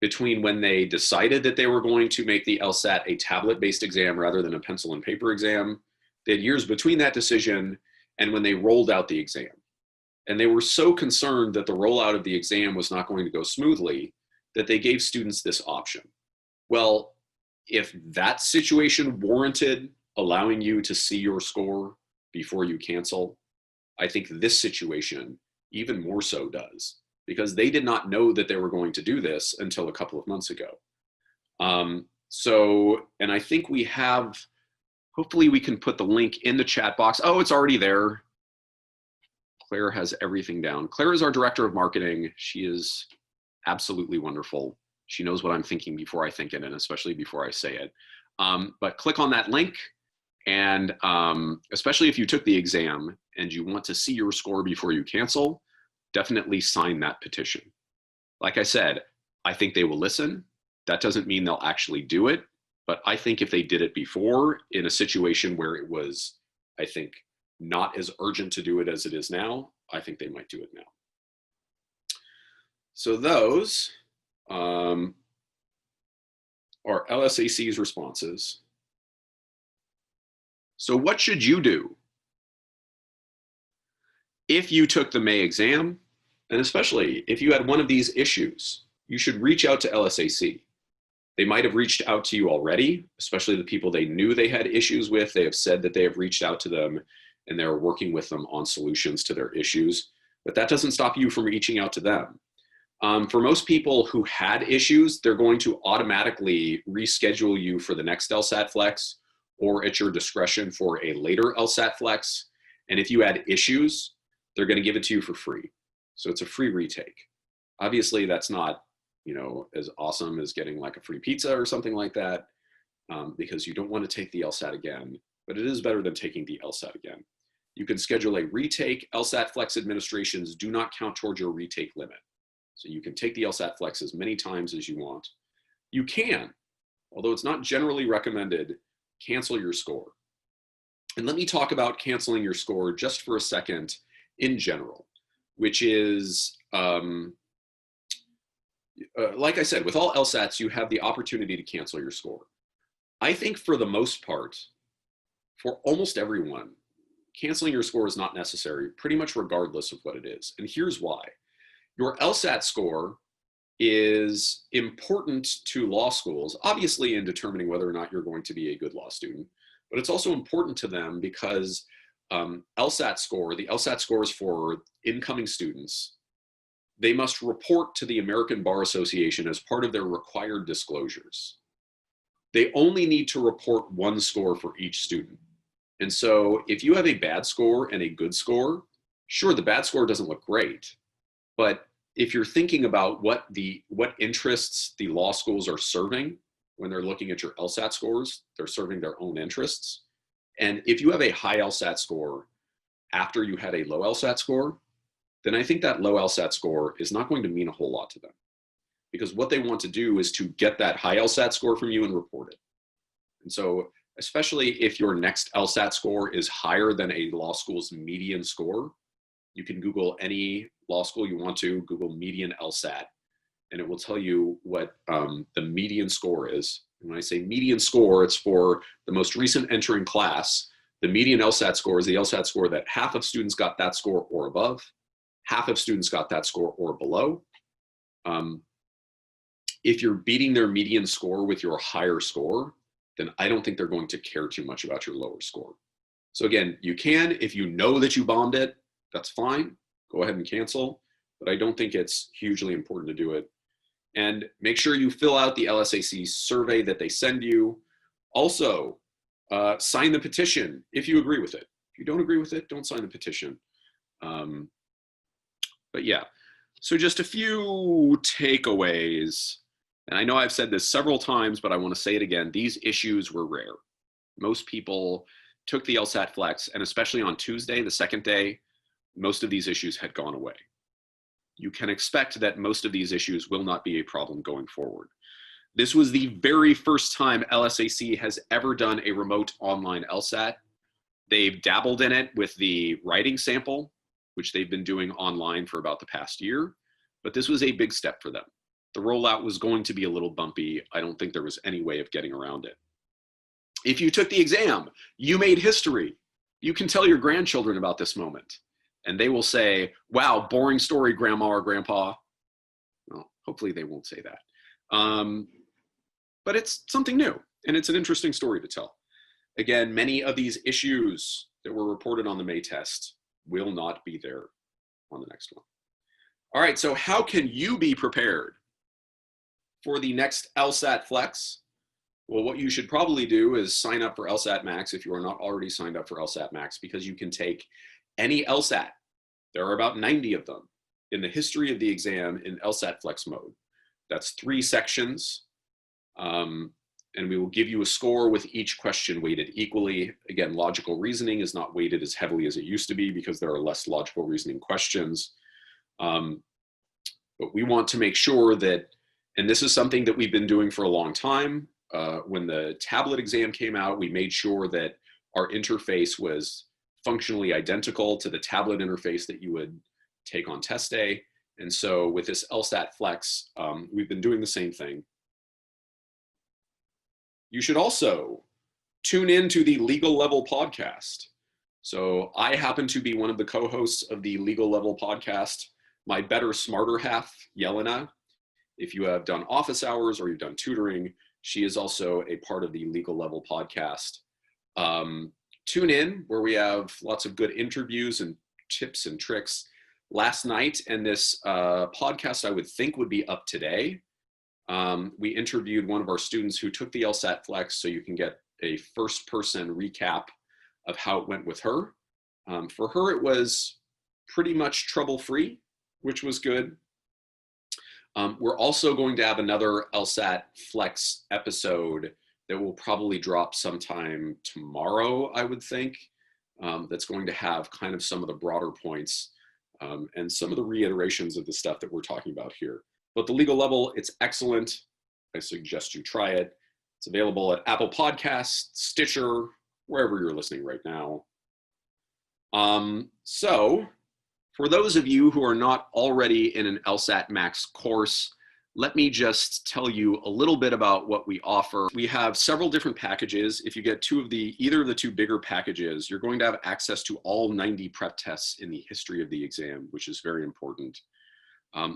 Speaker 1: between when they decided that they were going to make the LSAT a tablet-based exam rather than a pencil and paper exam. They had years between that decision and when they rolled out the exam. And they were so concerned that the rollout of the exam was not going to go smoothly that they gave students this option. Well, if that situation warranted allowing you to see your score before you cancel, I think this situation even more so does, because they did not know that they were going to do this until a couple of months ago. And I think we have, hopefully we can put the link in the chat box. Oh, it's already there. Claire has everything down. Claire is our director of marketing. She is absolutely wonderful. She knows what I'm thinking before I think it, and especially before I say it. But click on that link, and especially if you took the exam and you want to see your score before you cancel, definitely sign that petition. Like I said, I think they will listen. That doesn't mean they'll actually do it, but I think if they did it before in a situation where it was, I think, not as urgent to do it as it is now, I think they might do it now. So those are LSAC's responses. So what should you do if you took the May exam, and especially if you had one of these issues? You should reach out to LSAC. They might have reached out to you already, especially the people they knew they had issues with. They have said that they have reached out to them and they're working with them on solutions to their issues, but that doesn't stop you from reaching out to them. For most people who had issues, they're going to automatically reschedule you for the next LSAT-Flex or at your discretion for a later LSAT-Flex. And if you had issues, they're going to give it to you for free. So it's a free retake. Obviously, that's not, as awesome as getting like a free pizza or something like that, because you don't want to take the LSAT again, but it is better than taking the LSAT again. You can schedule a retake. LSAT-Flex administrations do not count towards your retake limit. So you can take the LSAT-Flex as many times as you want. You can, although it's not generally recommended, cancel your score. And let me talk about canceling your score just for a second in general, which is, like I said, with all LSATs, you have the opportunity to cancel your score. I think for the most part, for almost everyone, canceling your score is not necessary, pretty much regardless of what it is. And here's why. Your LSAT score is important to law schools, obviously in determining whether or not you're going to be a good law student, but it's also important to them because LSAT score, the LSAT scores for incoming students, they must report to the American Bar Association as part of their required disclosures. They only need to report one score for each student. And so if you have a bad score and a good score, sure, the bad score doesn't look great, but if you're thinking about what interests the law schools are serving when they're looking at your LSAT scores, they're serving their own interests. And if you have a high LSAT score after you had a low LSAT score, then I think that low LSAT score is not going to mean a whole lot to them, because what they want to do is to get that high LSAT score from you and report it. And so, especially if your next LSAT score is higher than a law school's median score, you can Google any law school you want to, Google median LSAT, and it will tell you what the median score is. And when I say median score, it's for the most recent entering class. The median LSAT score is the LSAT score that half of students got that score or above, half of students got that score or below. If you're beating their median score with your higher score, then I don't think they're going to care too much about your lower score. So again, you can, if you know that you bombed it, that's fine, go ahead and cancel, but I don't think it's hugely important to do it. And make sure you fill out the LSAC survey that they send you. Also, sign the petition if you agree with it. If you don't agree with it, don't sign the petition. But yeah, so just a few takeaways. And I know I've said this several times, but I want to say it again. These issues were rare. Most people took the LSAT-Flex, and especially on Tuesday, the second day, most of these issues had gone away. You can expect that most of these issues will not be a problem going forward. This was the very first time LSAC has ever done a remote online LSAT. They've dabbled in it with the writing sample, which they've been doing online for about the past year, but this was a big step for them. The rollout was going to be a little bumpy. I don't think there was any way of getting around it. If you took the exam, you made history. You can tell your grandchildren about this moment, and they will say, wow, boring story, grandma or grandpa. Well, hopefully they won't say that. But it's something new, and it's an interesting story to tell. Again, many of these issues that were reported on the May test will not be there on the next one. All right, so how can you be prepared for the next LSAT-Flex? Well, what you should probably do is sign up for LSATMax if you are not already signed up for LSATMax, because you can take any LSAT. There are about 90 of them in the history of the exam in LSAT-Flex mode. That's 3 sections, and we will give you a score with each question weighted equally. Again, logical reasoning is not weighted as heavily as it used to be because there are less logical reasoning questions. But we want to make sure that, and this is something that we've been doing for a long time. When the tablet exam came out, we made sure that our interface was functionally identical to the tablet interface that you would take on test day. And so with this LSAT-Flex, we've been doing the same thing. You should also tune into the Legal Level podcast. So I happen to be one of the co-hosts of the Legal Level podcast. My better, smarter half, Yelena, if you have done office hours or you've done tutoring, she is also a part of the Legal Level podcast. Tune in, where we have lots of good interviews and tips and tricks. Last night, and this podcast I would think would be up today, we interviewed one of our students who took the LSAT-Flex, so you can get a first-person recap of how it went with her. For her, it was pretty much trouble-free, which was good. We're also going to have another LSAT-Flex episode that will probably drop sometime tomorrow, I would think, that's going to have kind of some of the broader points and some of the reiterations of the stuff that we're talking about here. But the Legal Level, it's excellent. I suggest you try it. It's available at Apple Podcasts, Stitcher, wherever you're listening right now. So for those of you who are not already in an LSATMax course, let me just tell you a little bit about what we offer. We have several different packages. If you get either of the 2 bigger packages, you're going to have access to all 90 prep tests in the history of the exam, which is very important.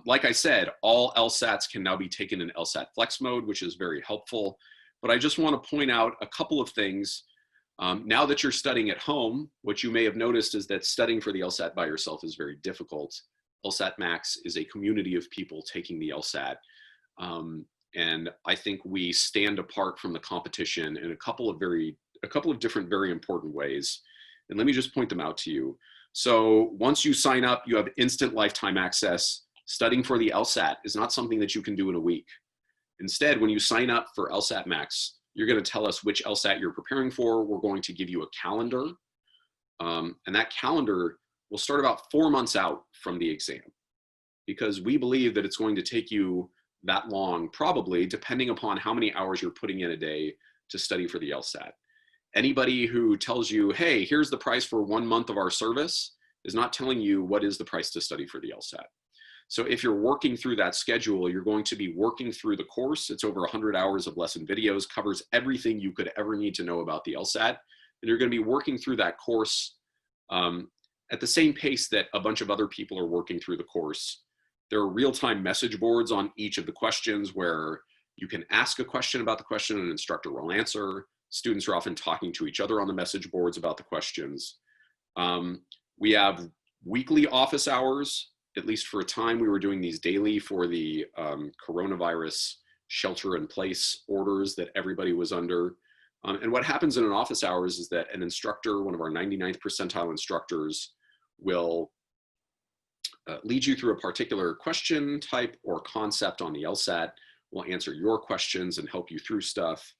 Speaker 1: Like I said, all LSATs can now be taken in LSAT-Flex mode, which is very helpful. But I just want to point out a couple of things. Now that you're studying at home, what you may have noticed is that studying for the LSAT by yourself is very difficult. LSATMax is a community of people taking the LSAT. And I think we stand apart from the competition in a couple of different very important ways. And let me just point them out to you. So once you sign up, you have instant lifetime access. Studying for the LSAT is not something that you can do in a week. Instead, when you sign up for LSATMax, you're going to tell us which LSAT you're preparing for. We're going to give you a calendar. And that calendar will start about 4 months out from the exam, because we believe that it's going to take you that long, probably, depending upon how many hours you're putting in a day to study for the LSAT. Anybody who tells you, hey, here's the price for 1 month of our service, is not telling you what is the price to study for the LSAT. So if you're working through that schedule, you're going to be working through the course. It's over 100 hours of lesson videos, covers everything you could ever need to know about the LSAT. And you're going to be working through that course at the same pace that a bunch of other people are working through the course. There are real-time message boards on each of the questions where you can ask a question about the question and an instructor will answer. Students are often talking to each other on the message boards about the questions. We have weekly office hours. At least for a time, we were doing these daily for the coronavirus shelter-in-place orders that everybody was under. And what happens in an office hours is that an instructor, one of our 99th percentile instructors, will lead you through a particular question type or concept on the LSAT. We'll answer your questions and help you through stuff.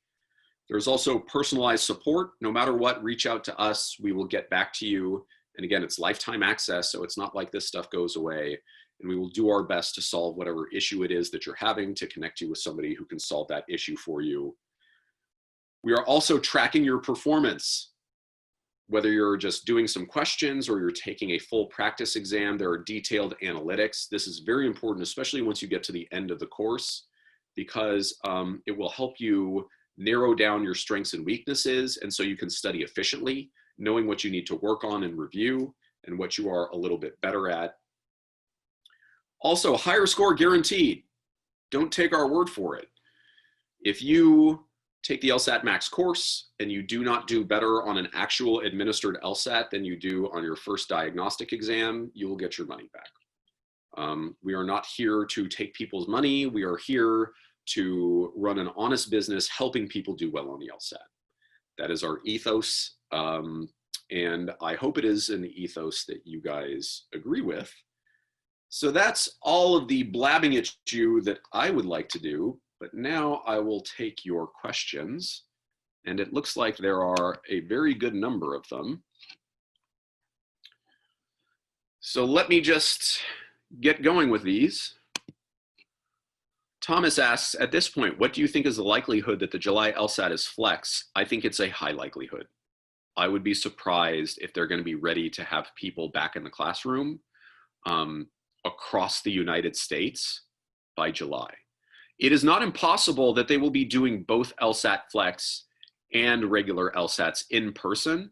Speaker 1: There's also personalized support. No matter what, reach out to us. We will get back to you. And again, it's lifetime access, so it's not like this stuff goes away. And we will do our best to solve whatever issue it is that you're having, to connect you with somebody who can solve that issue for you. We are also tracking your performance. Whether you're just doing some questions or you're taking a full practice exam, there are detailed analytics. This is very important, especially once you get to the end of the course, because it will help you narrow down your strengths and weaknesses, and so you can study efficiently, knowing what you need to work on and review and what you are a little bit better at. Also, higher score guaranteed. Don't take our word for it. If you take the LSATMax course and you do not do better on an actual administered LSAT than you do on your first diagnostic exam, you will get your money back. We are not here to take people's money. We are here to run an honest business helping people do well on the LSAT. That is our ethos. And I hope it is an ethos that you guys agree with. So that's all of the blabbing at you that I would like to do, but now I will take your questions, and it looks like there are a very good number of them. So let me just get going with these. Thomas asks, at this point, what do you think is the likelihood that the July LSAT is flex? I think it's a high likelihood. I would be surprised if they're going to be ready to have people back in the classroom across the United States by July. It is not impossible that they will be doing both LSAT Flex and regular LSATs in person,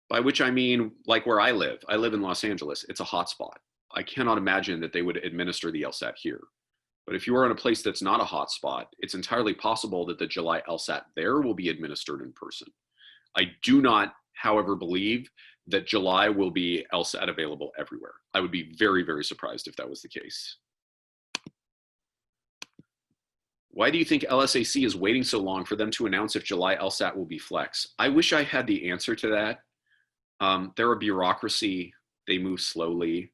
Speaker 1: by which I mean, like where I live in Los Angeles, it's a hotspot. I cannot imagine that they would administer the LSAT here. But if you are in a place that's not a hotspot, it's entirely possible that the July LSAT there will be administered in person. I do not, however, believe that July will be LSAT available everywhere. I would be very, very surprised if that was the case. Why do you think LSAC is waiting so long for them to announce if July LSAT will be flex? I wish I had the answer to that. They're a bureaucracy. They move slowly.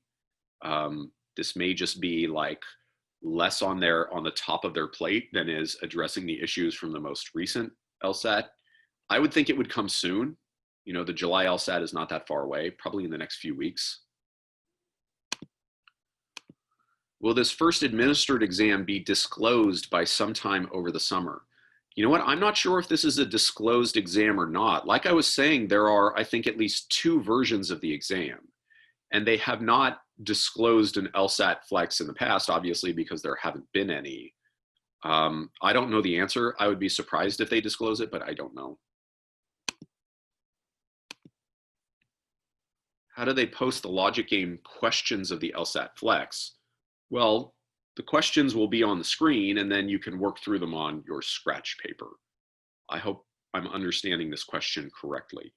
Speaker 1: This may just be like less on the top of their plate than is addressing the issues from the most recent LSAT. I would think it would come soon. You know, the July LSAT is not that far away, probably in the next few weeks. Will this first administered exam be disclosed by sometime over the summer? You know what, I'm not sure if this is a disclosed exam or not. Like I was saying, there are, I think, at least 2 versions of the exam, and they have not disclosed an LSAT Flex in the past, obviously, because there haven't been any. I don't know the answer. I would be surprised if they disclose it, but I don't know. How do they post the logic game questions of the LSAT Flex? Well, the questions will be on the screen and then you can work through them on your scratch paper. I hope I'm understanding this question correctly.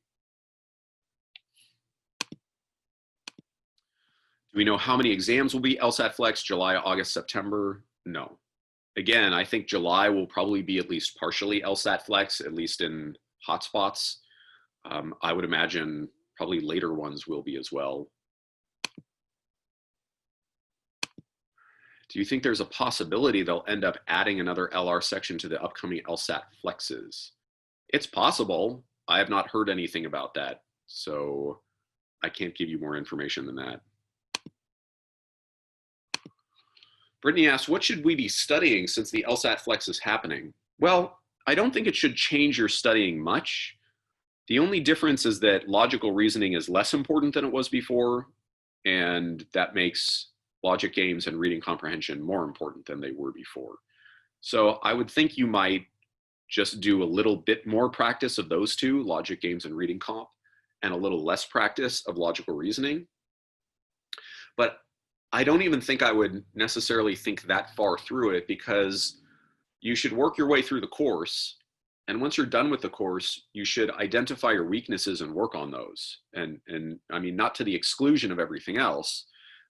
Speaker 1: Do we know how many exams will be LSAT Flex, July, August, September? No. Again, I think July will probably be at least partially LSAT Flex, at least in hotspots. I would imagine probably later ones will be as well. Do you think there's a possibility they'll end up adding another LR section to the upcoming LSAT Flexes? It's possible. I have not heard anything about that, so I can't give you more information than that. Brittany asks, what should we be studying since the LSAT Flex is happening? Well, I don't think it should change your studying much. The only difference is that logical reasoning is less important than it was before, and that makes logic games and reading comprehension more important than they were before. So I would think you might just do a little bit more practice of those two, logic games and reading comp, and a little less practice of logical reasoning. But I don't even think I would necessarily think that far through it, because you should work your way through the course. And once you're done with the course, you should identify your weaknesses and work on those. And I mean, not to the exclusion of everything else,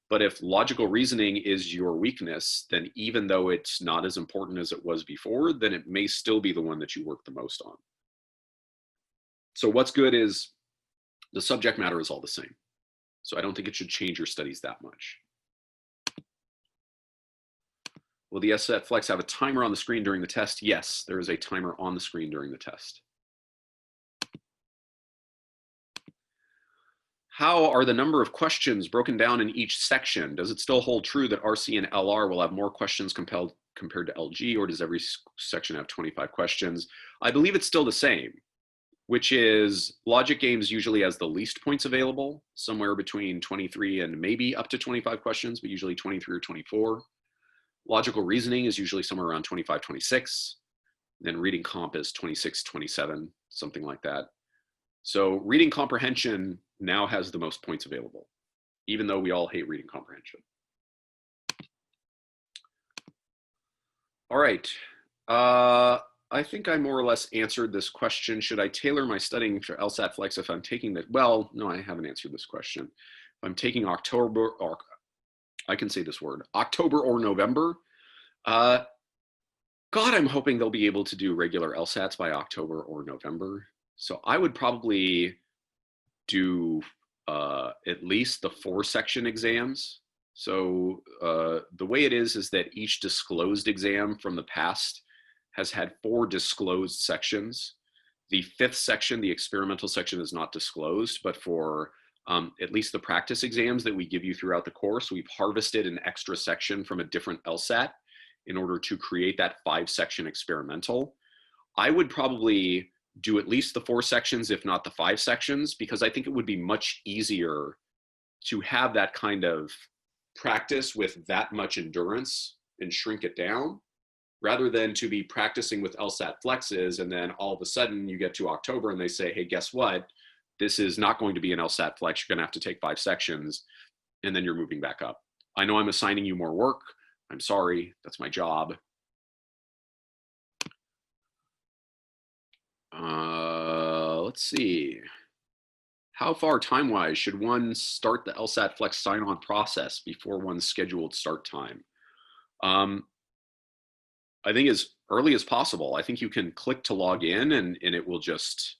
Speaker 1: but if logical reasoning is your weakness, then even though it's not as important as it was before, then it may still be the one that you work the most on. So what's good is the subject matter is all the same. So I don't think it should change your studies that much. Will the LSAT Flex have a timer on the screen during the test? Yes, there is a timer on the screen during the test. How are the number of questions broken down in each section? Does it still hold true that RC and LR will have more questions compared to LG, or does every section have 25 questions? I believe it's still the same, which is logic games usually has the least points available, somewhere between 23 and maybe up to 25 questions, but usually 23 or 24. Logical reasoning is usually somewhere around 25, 26. Then reading comp is 26, 27, something like that. So reading comprehension now has the most points available, even though we all hate reading comprehension. All right. I think I more or less answered this question. Should I tailor my studying for LSAT Flex if I'm taking that? Well, no, I haven't answered this question. If I'm taking October, or I can say this word, October or November, God, I'm hoping they'll be able to do regular LSATs by October or November. So I would probably do at least the 4-section exams. So the way it is that each disclosed exam from the past has had 4 disclosed sections. The 5th section, the experimental section, is not disclosed, but for at least the practice exams that we give you throughout the course, we've harvested an extra section from a different LSAT in order to create that 5-section experimental. I would probably do at least the 4 sections, if not the 5 sections, because I think it would be much easier to have that kind of practice with that much endurance and shrink it down, rather than to be practicing with LSAT Flexes and then all of a sudden you get to October and they say, hey, guess what? This is not going to be an LSAT Flex. You're going to have to take 5 sections, and then you're moving back up. I know I'm assigning you more work. I'm sorry, that's my job. Let's see. How far time-wise should one start the LSAT Flex sign-on process before one's scheduled start time? I think as early as possible. I think you can click to log in and it will just,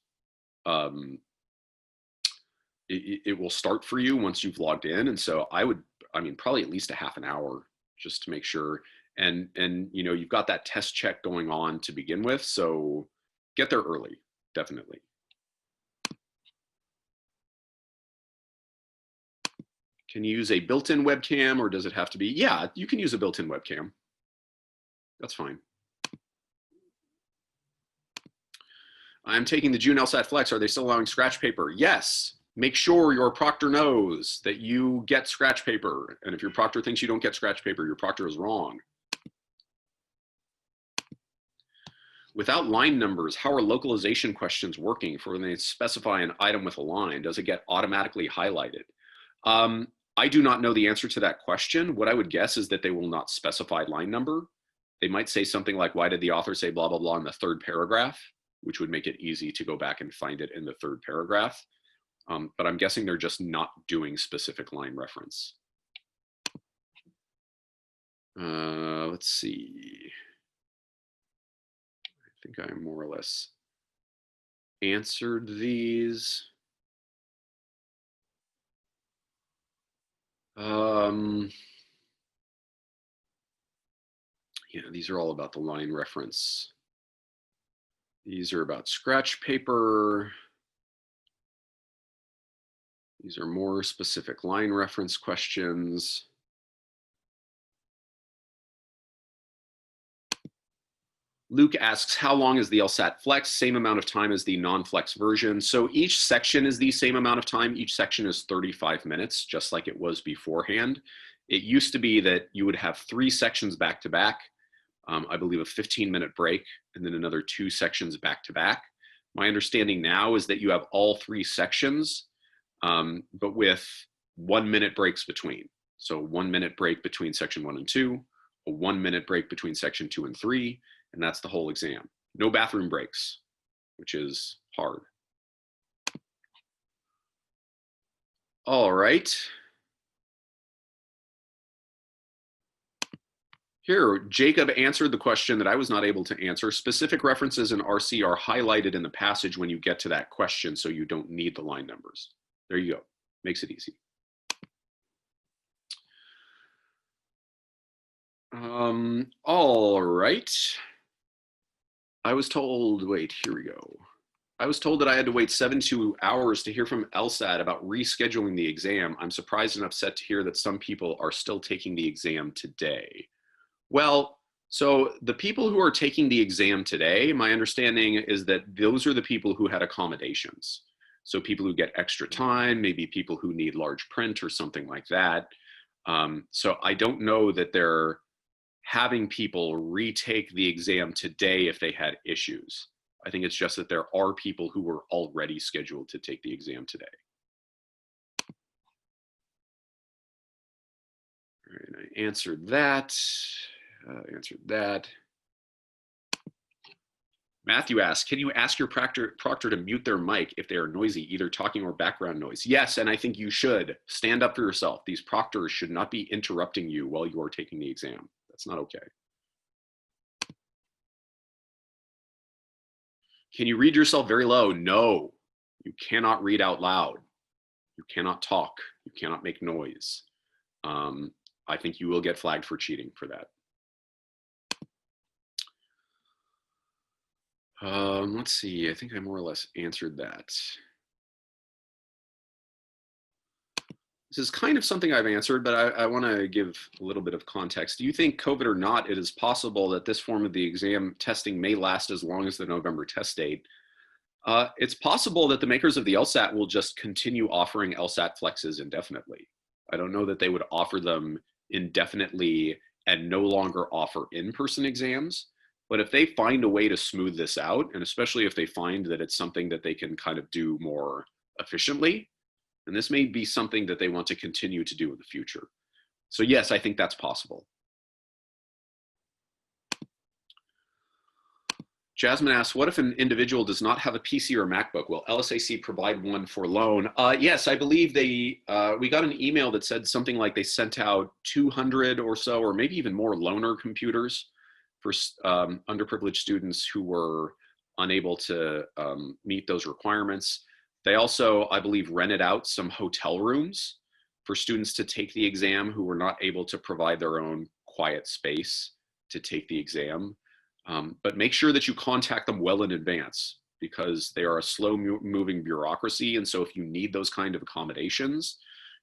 Speaker 1: it will start for you once you've logged in. And so I mean, probably at least a half an hour just to make sure. And you know, you've got that test check going on to begin with. So get there early, definitely. Can you use a built-in webcam, or does it have to be? Yeah, you can use a built-in webcam. That's fine. I'm taking the June LSAT Flex. Are they still allowing scratch paper? Yes. Make sure your proctor knows that you get scratch paper. And if your proctor thinks you don't get scratch paper, your proctor is wrong. Without line numbers, how are localization questions working for when they specify an item with a line? Does it get automatically highlighted? I do not know the answer to that question. What I would guess is that they will not specify line number. They might say something like, why did the author say blah, blah, blah in the third paragraph, which would make it easy to go back and find it in the third paragraph. But I'm guessing they're just not doing specific line reference. Let's see. I think I more or less answered these. Yeah, these are all about the line reference. These are about scratch paper. These are more specific line reference questions. Luke asks, how long is the LSAT-Flex? Same amount of time as the non-Flex version. So each section is the same amount of time. Each section is 35 minutes, just like it was beforehand. It used to be that you would have 3 sections back to back, I believe a 15-minute break, and then another 2 sections back to back. My understanding now is that you have all 3 sections, but with 1-minute breaks between. So 1-minute break between section 1 and 2, a 1-minute break between section 2 and 3, and that's the whole exam. No bathroom breaks, which is hard. All right. Here, Jacob answered the question that I was not able to answer. Specific references in RC are highlighted in the passage when you get to that question, so you don't need the line numbers. There you go. Makes it easy. All right. I was told, wait, here we go. I was told that I had to wait 72 hours to hear from LSAT about rescheduling the exam. I'm surprised and upset to hear that some people are still taking the exam today. Well, so the people who are taking the exam today, my understanding is that those are the people who had accommodations. So people who get extra time, maybe people who need large print or something like that. So I don't know that they're having people retake the exam today if they had issues. I think it's just that there are people who were already scheduled to take the exam today. All right, I answered that. Matthew asks, can you ask your proctor to mute their mic if they are noisy, either talking or background noise? Yes, and I think you should. Stand up for yourself. These proctors should not be interrupting you while you are taking the exam. That's not okay. Can you read yourself very low? No, you cannot read out loud. You cannot talk. You cannot make noise. I think you will get flagged for cheating for that. Let's see, I think I more or less answered that. This is kind of something I've answered, but I want to give a little bit of context. Do you think COVID or not, it is possible that this form of the exam testing may last as long as the November test date? It's possible that the makers of the LSAT will just continue offering LSAT flexes indefinitely. I don't know that they would offer them indefinitely and no longer offer in-person exams. But if they find a way to smooth this out, and especially if they find that it's something that they can kind of do more efficiently, and this may be something that they want to continue to do in the future. So yes, I think that's possible. Jasmine asks, what if an individual does not have a PC or a MacBook? Will LSAC provide one for loan? Yes, I believe we got an email that said something like they sent out 200 or so, or maybe even more loaner computers for underprivileged students who were unable to meet those requirements. They also, I believe, rented out some hotel rooms for students to take the exam who were not able to provide their own quiet space to take the exam. But make sure that you contact them well in advance because they are a slow-moving bureaucracy. And so if you need those kind of accommodations,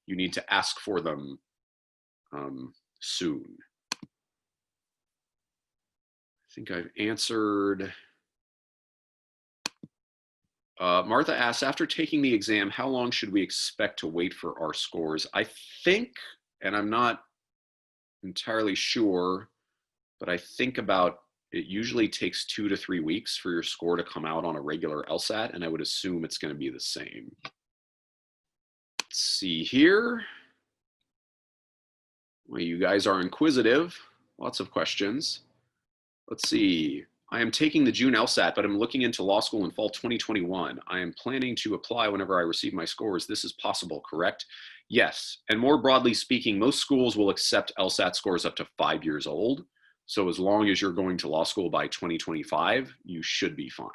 Speaker 1: you need to ask for them soon. I think I've answered. Martha asks, after taking the exam, how long should we expect to wait for our scores? I think, and I'm not entirely sure, but I think it usually takes 2 to 3 weeks for your score to come out on a regular LSAT, and I would assume it's going to be the same. Let's see here. Well, you guys are inquisitive. Lots of questions. Let's see. I am taking the June LSAT, but I'm looking into law school in fall 2021. I am planning to apply whenever I receive my scores. This is possible, correct? Yes. And more broadly speaking, most schools will accept LSAT scores up to 5 years old. So as long as you're going to law school by 2025, you should be fine.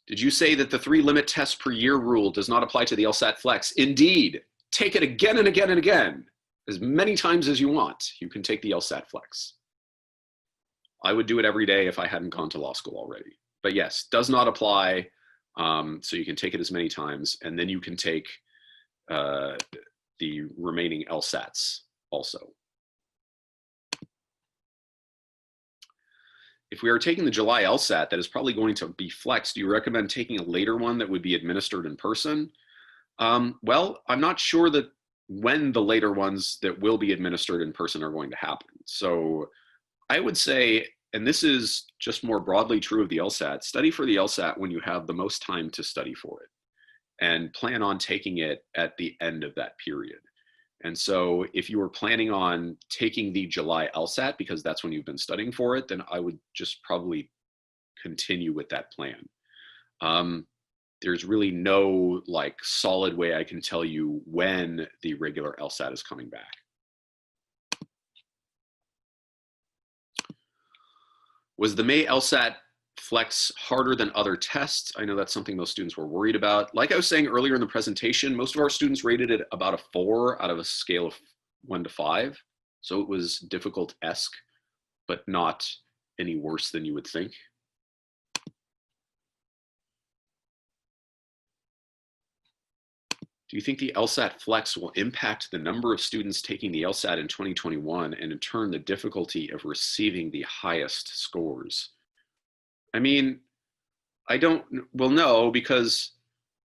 Speaker 1: Did you say that the 3 limit tests per year rule does not apply to the LSAT-Flex? Indeed. Take it again and again and again. As many times as you want, you can take the LSAT-Flex. I would do it every day if I hadn't gone to law school already. But yes, does not apply. So you can take it as many times, and then you can take the remaining LSATs also. If we are taking the July LSAT that is probably going to be flexed, do you recommend taking a later one that would be administered in person? Well, I'm not sure that when the later ones that will be administered in person are going to happen. So I would say, and this is just more broadly true of the LSAT, study for the LSAT when you have the most time to study for it, and plan on taking it at the end of that period. And so if you were planning on taking the July LSAT because that's when you've been studying for it, then I would just probably continue with that plan. There's really no like solid way I can tell you when the regular LSAT is coming back. Was the May LSAT Flex harder than other tests? I know that's something most students were worried about. Like I was saying earlier in the presentation, most of our students rated it about a 4 out of a scale of 1 to 5. So it was difficult-esque, but not any worse than you would think. Do you think the LSAT Flex will impact the number of students taking the LSAT in 2021 and in turn the difficulty of receiving the highest scores? I mean, well, no, because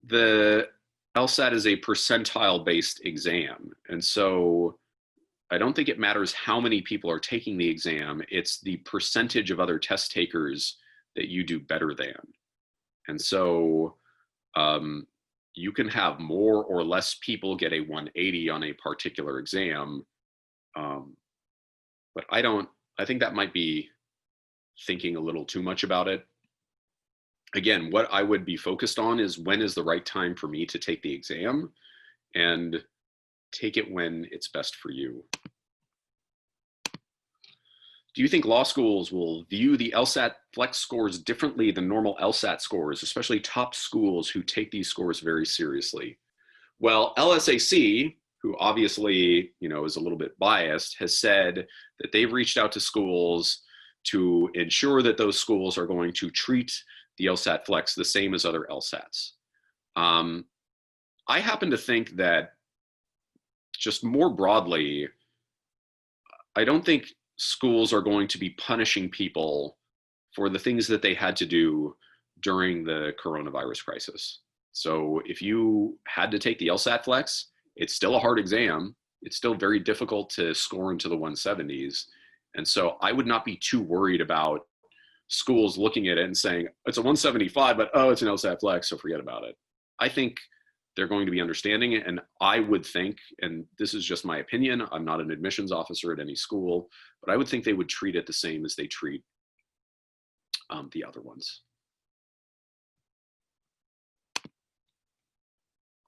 Speaker 1: the LSAT is a percentile-based exam. And so I don't think it matters how many people are taking the exam. It's the percentage of other test takers that you do better than. And so you can have more or less people get a 180 on a particular exam. But I think that might be thinking a little too much about it. Again, what I would be focused on is when is the right time for me to take the exam, and take it when it's best for you. Do you think law schools will view the LSAT Flex scores differently than normal LSAT scores, especially top schools who take these scores very seriously? Well, LSAC, who obviously, is a little bit biased, has said that they've reached out to schools to ensure that those schools are going to treat the LSAT Flex the same as other LSATs. I happen to think that just more broadly, I don't think schools are going to be punishing people for the things that they had to do during the coronavirus crisis. So if you had to take the LSAT Flex, it's still a hard exam. It's still very difficult to score into the 170s. And so I would not be too worried about schools looking at it and saying, it's a 175, but oh, it's an LSAT Flex, so forget about it. I think they're going to be understanding it. And I would think, and this is just my opinion, I'm not an admissions officer at any school, but I would think they would treat it the same as they treat the other ones.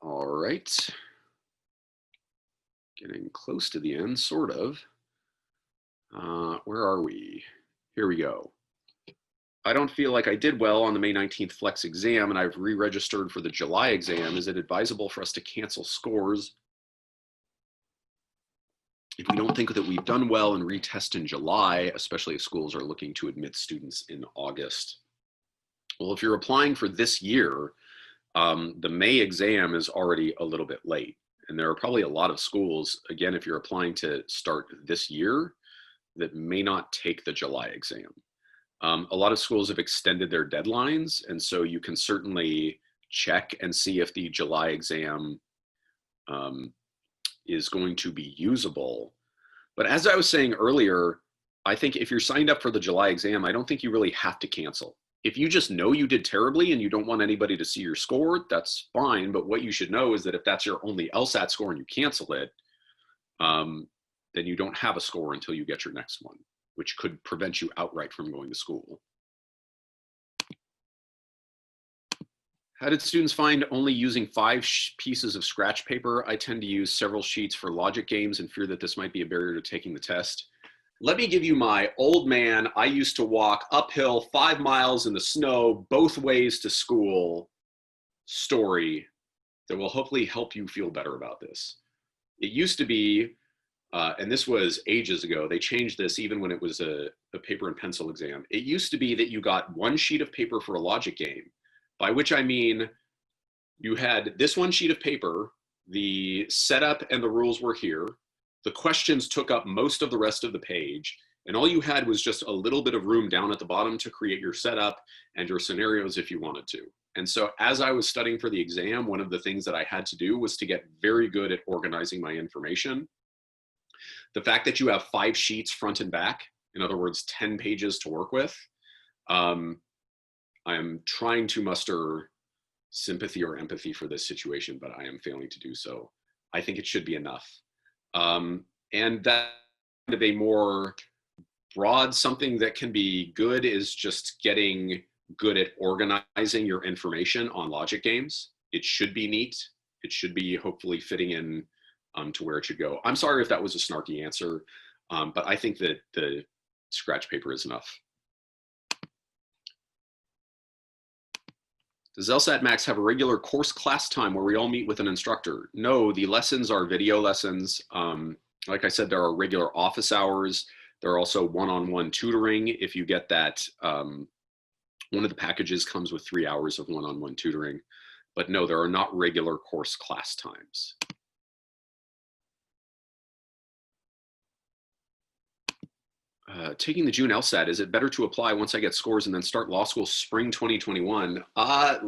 Speaker 1: All right. Getting close to the end, sort of. Where are we? Here we go. I don't feel like I did well on the May 19th Flex exam, and I've re-registered for the July exam. Is it advisable for us to cancel scores if we don't think that we've done well and retest in July, especially if schools are looking to admit students in August? Well, if you're applying for this year, the May exam is already a little bit late. And there are probably a lot of schools, again, if you're applying to start this year, that may not take the July exam. A lot of schools have extended their deadlines, and so you can certainly check and see if the July exam is going to be usable. But as I was saying earlier, I think if you're signed up for the July exam, I don't think you really have to cancel. If you just know you did terribly and you don't want anybody to see your score, that's fine. But what you should know is that if that's your only LSAT score and you cancel it, then you don't have a score until you get your next one, which could prevent you outright from going to school. How did students find only using 5 pieces of scratch paper? I tend to use several sheets for logic games and fear that this might be a barrier to taking the test. Let me give you my old man. I used to walk uphill 5 miles in the snow both ways to school story that will hopefully help you feel better about this. It used to be, and this was ages ago, they changed this even when it was a paper and pencil exam. It used to be that you got 1 sheet of paper for a logic game, by which I mean you had this 1 sheet of paper, the setup and the rules were here. The questions took up most of the rest of the page, and all you had was just a little bit of room down at the bottom to create your setup and your scenarios if you wanted to. And so as I was studying for the exam, one of the things that I had to do was to get very good at organizing my information. The fact that you have 5 sheets front and back, in other words, 10 pages to work with, I'm trying to muster sympathy or empathy for this situation, but I am failing to do so. I think it should be enough. And that kind of a more broad something that can be good is just getting good at organizing your information on logic games. It should be neat. It should be hopefully fitting in to where it should go. I'm sorry if that was a snarky answer, but I think that the scratch paper is enough. Does LSATMax have a regular course class time where we all meet with an instructor? No, the lessons are video lessons. Like I said, there are regular office hours. There are also one-on-one tutoring. If you get that, one of the packages comes with 3 hours of one-on-one tutoring. But no, there are not regular course class times. Taking the June LSAT, is it better to apply once I get scores and then start law school spring 2021? I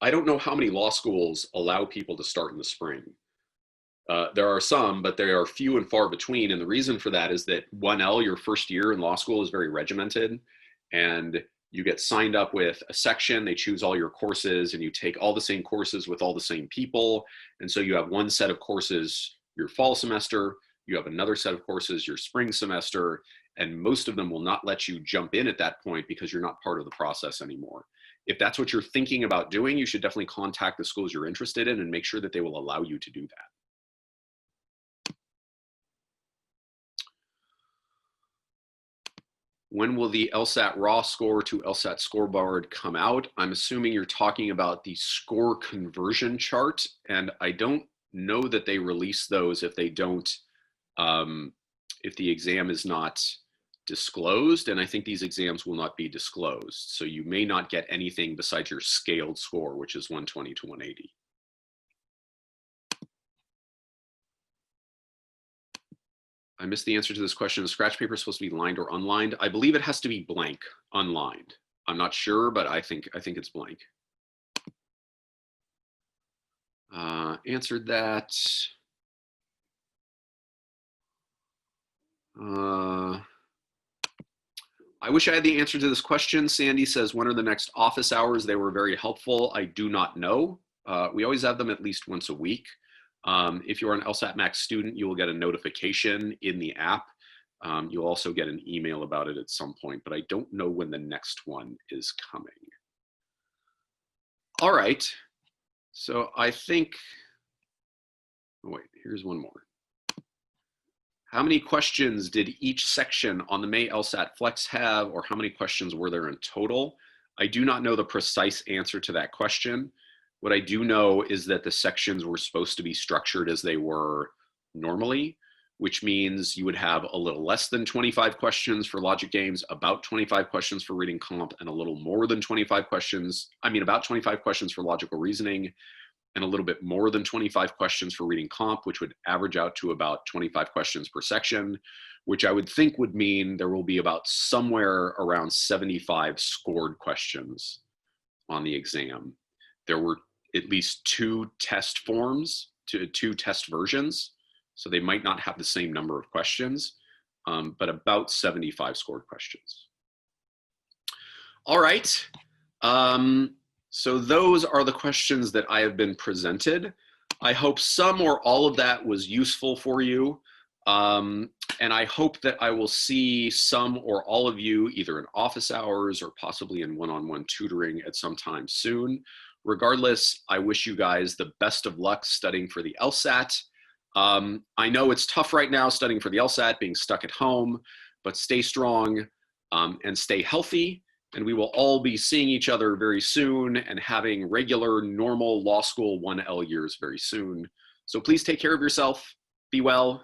Speaker 1: don't know how many law schools allow people to start in the spring. There are some, but they are few and far between. And the reason for that is that 1L, your first year in law school, is very regimented. And you get signed up with a section, they choose all your courses, and you take all the same courses with all the same people. And so you have one set of courses your fall semester, you have another set of courses your spring semester, and most of them will not let you jump in at that point because you're not part of the process anymore. If that's what you're thinking about doing, you should definitely contact the schools you're interested in and make sure that they will allow you to do that. When will the LSAT raw score to LSAT scoreboard come out? I'm assuming you're talking about the score conversion chart, and I don't know that they release those if they don't, if the exam is not disclosed, and I think these exams will not be disclosed. So you may not get anything besides your scaled score, which is 120 to 180. I missed the answer to this question. Is scratch paper supposed to be lined or unlined? I believe it has to be blank, unlined. I'm not sure, but I think it's blank. Answered that. I wish I had the answer to this question. Sandy says, when are the next office hours? They were very helpful. I do not know. We always have them at least once a week. If you're an LSATMax student, you will get a notification in the app. You'll also get an email about it at some point, but I don't know when the next one is coming. All right. So I think, oh wait, here's one more. How many questions did each section on the May LSAT-Flex have, or how many questions were there in total? I do not know the precise answer to that question. What I do know is that the sections were supposed to be structured as they were normally, which means you would have a little less than 25 questions for logic games, about 25 questions for reading comp, and a little more than 25 questions, about 25 questions for logical reasoning, and a little bit more than 25 questions for reading comp, which would average out to about 25 questions per section, which I would think would mean there will be about somewhere around 75 scored questions on the exam. There were at least 2 test forms, two test versions, so they might not have the same number of questions, but about 75 scored questions. All right. So those are the questions that I have been presented. I hope some or all of that was useful for you. And I hope that I will see some or all of you either in office hours or possibly in one-on-one tutoring at some time soon. Regardless, I wish you guys the best of luck studying for the LSAT. I know it's tough right now studying for the LSAT, being stuck at home, but stay strong and stay healthy. And we will all be seeing each other very soon and having regular, normal law school 1L years very soon. So please take care of yourself. Be well.